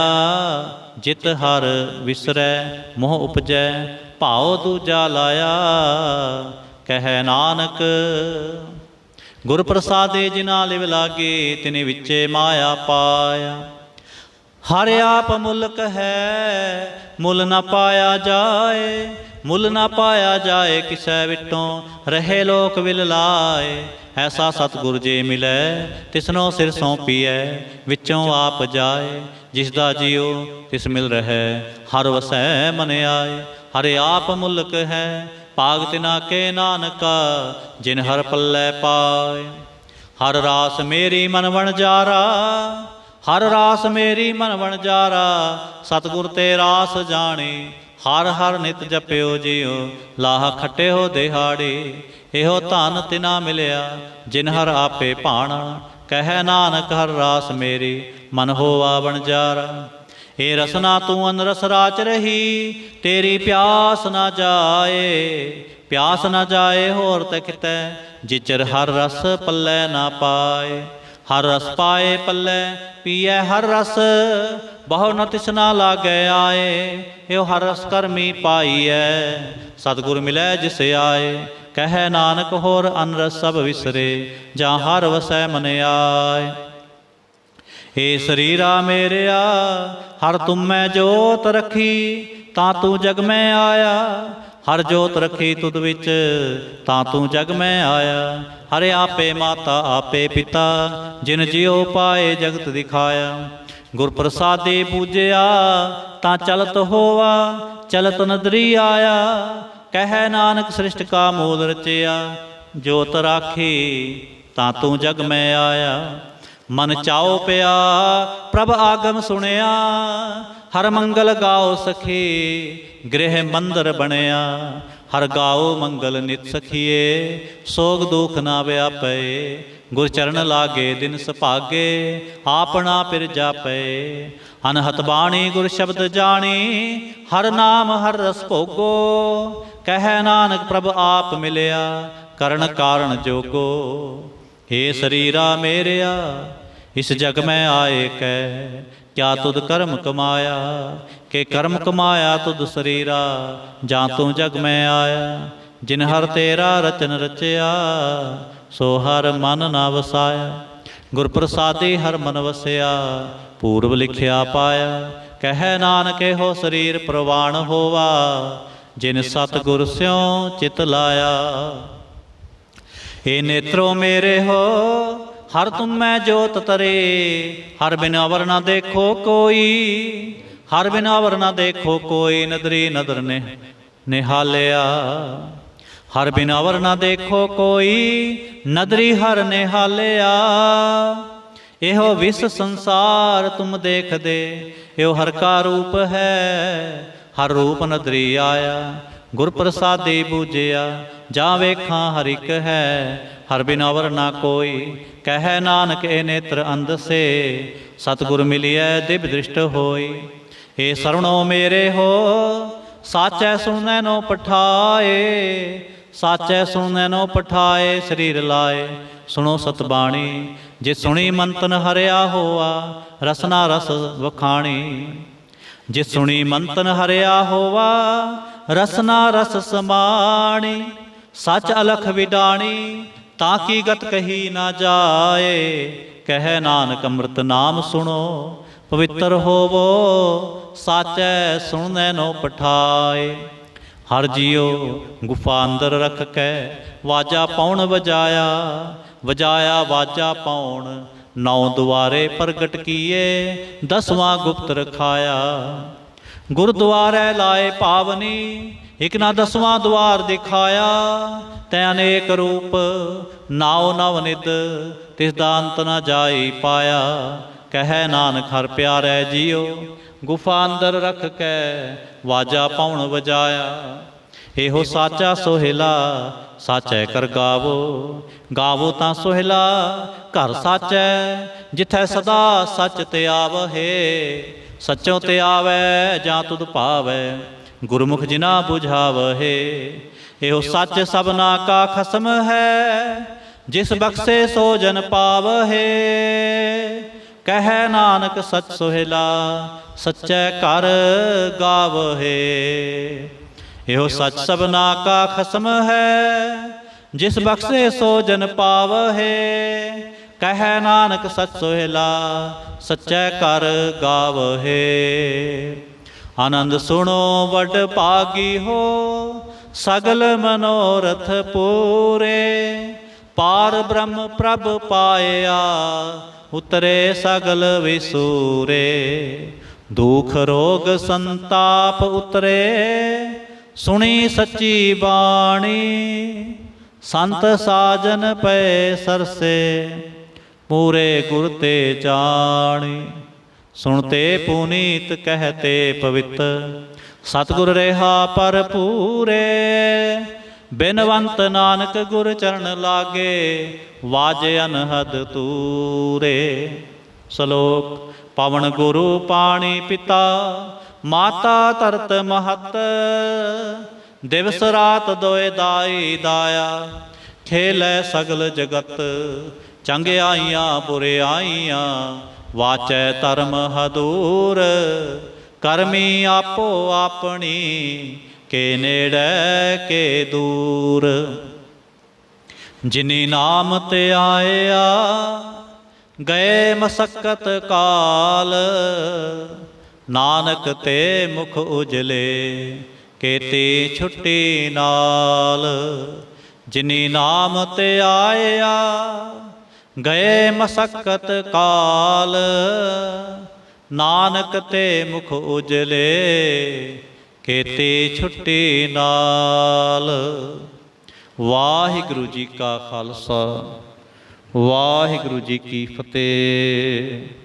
ਜਿਤ ਹਰ ਵਿਸਰੈ, ਮੋਹ ਉਪਜੈ ਭਾਉ ਦੂਜਾ ਲਾਇਆ। ਕਹਿ ਨਾਨਕ ਗੁਰ ਪ੍ਰਸਾਦੇ ਜਿਨਾ ਲਿਵ ਲਾਗੇ, ਤਿਨੇ ਵਿੱਚੇ ਮਾਇਆ ਪਾਇਆ। ਹਰ ਆਪ ਮੁਲਕ ਹੈ, ਮੁੱਲ ਨਾ ਪਾਇਆ ਜਾਏ। ਮੁੱਲ ਨਾ ਪਾਇਆ ਜਾਏ, ਕਿਸੈ ਵਿਟੋਂ ਰਹੇ ਲੋਕ ਵਿਲ ਲਾਏ। ਐਸਾ ਸਤਿਗੁਰ ਜੇ ਮਿਲੈ, ਤਿਸਨੋ ਸਿਰ ਸੌਂਪੀਐ। ਵਿੱਚੋਂ ਆਪ ਜਾਏ, ਜਿਸ ਦਾ ਜੀਉ ਤਿਸ ਮਿਲ ਰਹਿ। ਹਰ ਵਸੈ ਮਨ ਆਏ, ਹਰ ਆਪ ਮੁਲਕ ਹੈ। ਭਾਗ ਤਿਨਾ ਕੇ ਨਾਨਕਾ, ਜਿਨ ਹਰ ਪੱਲੇ ਪਾਏ। ਹਰ ਰਾਸ ਮੇਰੀ ਮਨ ਵਣਜਾਰਾ, ਹਰ ਰਾਸ ਮੇਰੀ ਮਨ ਵਣਜਾਰਾ। ਸਤਿਗੁਰ ਤੇ ਰਾਸ ਜਾਣੀ, ਹਰ ਹਰ ਨਿਤ ਜਪਿਓ ਜੀਓ। ਲਾਹ ਖਟਿਓ ਦਿਹਾੜੀ, ਇਹੋ ਧਨ ਤਿਨਾ ਮਿਲਿਆ, ਜਿਨ ਹਰ ਆਪੇ ਭਾਣਾ। ਕਹਿ ਨਾਨਕ ਹਰ ਰਾਸ ਮੇਰੀ, ਮਨ ਹੋਵਾ ਵਣਜਾਰਾ। ਇਹ ਰਸਨਾ ਤੂੰ ਅਨਰਸ ਰਾਚ ਰਹੀ, ਤੇਰੀ ਪਿਆਸ ਨਾ ਜਾਏ। ਪਿਆਸ ਨਾ ਜਾਏ ਹੋਰ ਤੇ ਕਿਤੈ, ਜਿਚਰ ਹਰ ਰਸ ਪੱਲੇ ਨਾ ਪਾਏ। ਹਰ ਰਸ ਪਾਏ ਪੱਲੇ ਪੀਐ ਹਰ ਰਸ, ਬਹੁ ਨ ਤਿਸਨਾ ਲਾਗੈ ਆਏ। ਇਹੋ ਹਰ ਰਸ ਕਰਮੀ ਪਾਈਐ, ਸਤਿਗੁਰ ਮਿਲੈ ਜਿਸ ਆਏ। ਕਹਿ ਨਾਨਕ ਹੋਰ ਅਨਰਸ ਸਭ ਵਿਸਰੇ, ਜਾਂ ਹਰ ਵਸੈ ਮਨ ਆਏ। ਏ ਸਰੀਰਾ ਮੇਰਿਆ ਹਰ ਤੁਮੈ ਜੋਤ ਰੱਖੀ, ਤਾਂ ਤੂੰ ਜਗ ਮੈਂ ਆਇਆ। ਹਰ ਜੋਤ ਰੱਖੀ ਤੁਧ ਵਿੱਚ, ਤਾਂ ਤੂੰ ਜਗ ਮੈਂ ਆਇਆ। ਹਰ ਆਪੇ ਮਾਤਾ ਆਪੇ ਪਿਤਾ, ਜਿਨ ਜਿਉ ਪਾਏ ਜਗਤ ਦਿਖਾਇਆ। ਗੁਰ ਪ੍ਰਸਾਦੇ ਪੂਜਿਆ, ਤਾਂ ਚਲਤ ਹੋਵਾ ਚਲਤ ਨਦਰੀ ਆਇਆ। ਕਹਿ ਨਾਨਕ ਸ੍ਰਿਸ਼ਟ ਕਾ ਮੂਲ ਰਚਿਆ, ਜੋਤ ਰਾਖੀ ਤਾਂ ਤੂੰ ਜਗ ਮੈਂ ਆਇਆ। ਮਨ ਚਾਉ ਪਿਆ ਪ੍ਰਭ ਆਗਮ ਸੁਣਿਆ, ਹਰ ਮੰਗਲ ਗਾਓ ਸਖੀ ਗ੍ਰਹਿ ਮੰਦਰ ਬਣਿਆ। ਹਰ ਗਾਓ ਮੰਗਲ ਨਿਤ ਸਖੀਏ, ਸੋਗ ਦੁਖ ਨਾ ਵਿਆਪੈ। ਗੁਰ ਚਰਨ ਲਾਗੇ ਦਿਨ ਸੁਭਾਗੇ, ਆਪਣਾ ਪਿਰ ਜਾਪੈ। ਅਨਹਤ ਬਾਣੀ ਗੁਰ ਸ਼ਬਦ ਜਾਣੀ, ਹਰ ਨਾਮ ਹਰ ਰਸ ਭੋਗੋ। ਕਹਿ ਨਾਨਕ ਪ੍ਰਭ ਆਪ ਮਿਲਿਆ, ਕਰਨ ਕਾਰਨ ਜੋਗੋ। हे ਸਰੀਰਾ ਮੇਰਿਆ ਇਸ ਜਗ ਮੈਂ ਆਏ ਕੈ, क्या तुद कर्म कमाया, के कर्म कमाया तुद शरीरा, जा तू जग में आया। जिन हर तेरा रचन रचया, सो हर मन ना वसाया। गुर प्रसादी हर मन वसया, पूर्व लिखिया पाया। कह नानक हो शरीर प्रवाण होवा, जिन सतगुर स्यों चित लाया। हे नेत्रो मेरे हो हर तुम में जोत तरे, हर बिन अवर न देखो कोई, हर बिन अवर न देखो कोई। नदरी नदर ने निहालिया, हर बिन अवर न देखो कोई, नदरी हर निहालिया। एहो विस संसार तुम देख दे, एहो हर का रूप है, हर रूप नदरी आया। गुर प्रसादी बूझिया, जा वेखा हर एक है, हर बिन अवर ना कोई। कह नानक ए नेत्र अंध से, सतगुर मिलिए दिव्य दृष्ट होई। हे सरवणो मेरे हो साचै सुनै नो पठाए, साचै सुनै नो पठाए। शरीर लाए सुनो सतबाणी, जे सुनी मंतन हरिया होआ, रसना रस वखाणी। जे सुनी मंतन हरिया होवा, रसना रस समाणी। सच अलख विडाणी, ताकि गत कही ना जाए। कह नानक अमृत नाम सुनो, पवित्र होवो, साचै सुनने नो पठाए। हर जियो गुफा अंदर रख कै, वाजा पौन बजाया, बजाया वाजा पौन। 9 द्वारे प्रगट किए, 10वां गुप्त रखाया। गुरुद्वारे लाए पावनी, एक ना 10वां द्वार दिखाया। तै अनेक रूप नाव नवनिद, तिस दा अंत न जाई पाया। कह नानक हर प्यारे जियो, गुफा अंदर रख कै, वाजा पौन बजाया। एहो साचा सोहिला, साचै कर गावो, गावो तां सोहिला घर साचै। जिथै सदा सच ते आवहे, सचों ते आवै जां तुद पावै। गुरमुख जिना बुझावहे, एहो सच सबना का खसम है, जिस बख्शे सो जन पावहे। कह नानक सच सोहिला, सच्चै कर गावहे। एहो सच सबना का खसम है, जिस बख्शे सो जन पावहे। कह नानक सच सोहिला, सच्चै कर गावहे। आनंद सुनो वड भागी हो, सगल मनोरथ पूरे। पार ब्रह्म प्रभ पाया, उतरे सगल विसूरे। दुख रोग संताप उतरे, सुनी सच्ची बाणी। संत साजन पे सरसे, पूरे गुर ते जानी। सुनते पुनीत कहते पवित्र, सतगुर रेहा पर पूरे। बिनवंत नानक गुर चरण लागे, वाजे अनहद तूरे। श्लोक पवन गुरु पाणी पिता, माता तरत महत। दिवस रात दोए दाई दाया, खेलै सगल जगत। चंगियाइयां बुरियाइयां, वाचै धर्म हदूर। करमी आपो आपनी, के नेड़े के दूर। जिनी नाम ते आया, गए मसक्कत काल। नानक ते मुख उजले, केती छुट्टी नाल। जिनी नाम ते आया, गए मसक्कत काल। नानक ते मुख उजले, केती छुट्टी नाल। वाहिगुरु जी का खालसा, वाहिगुरु जी की फतेह।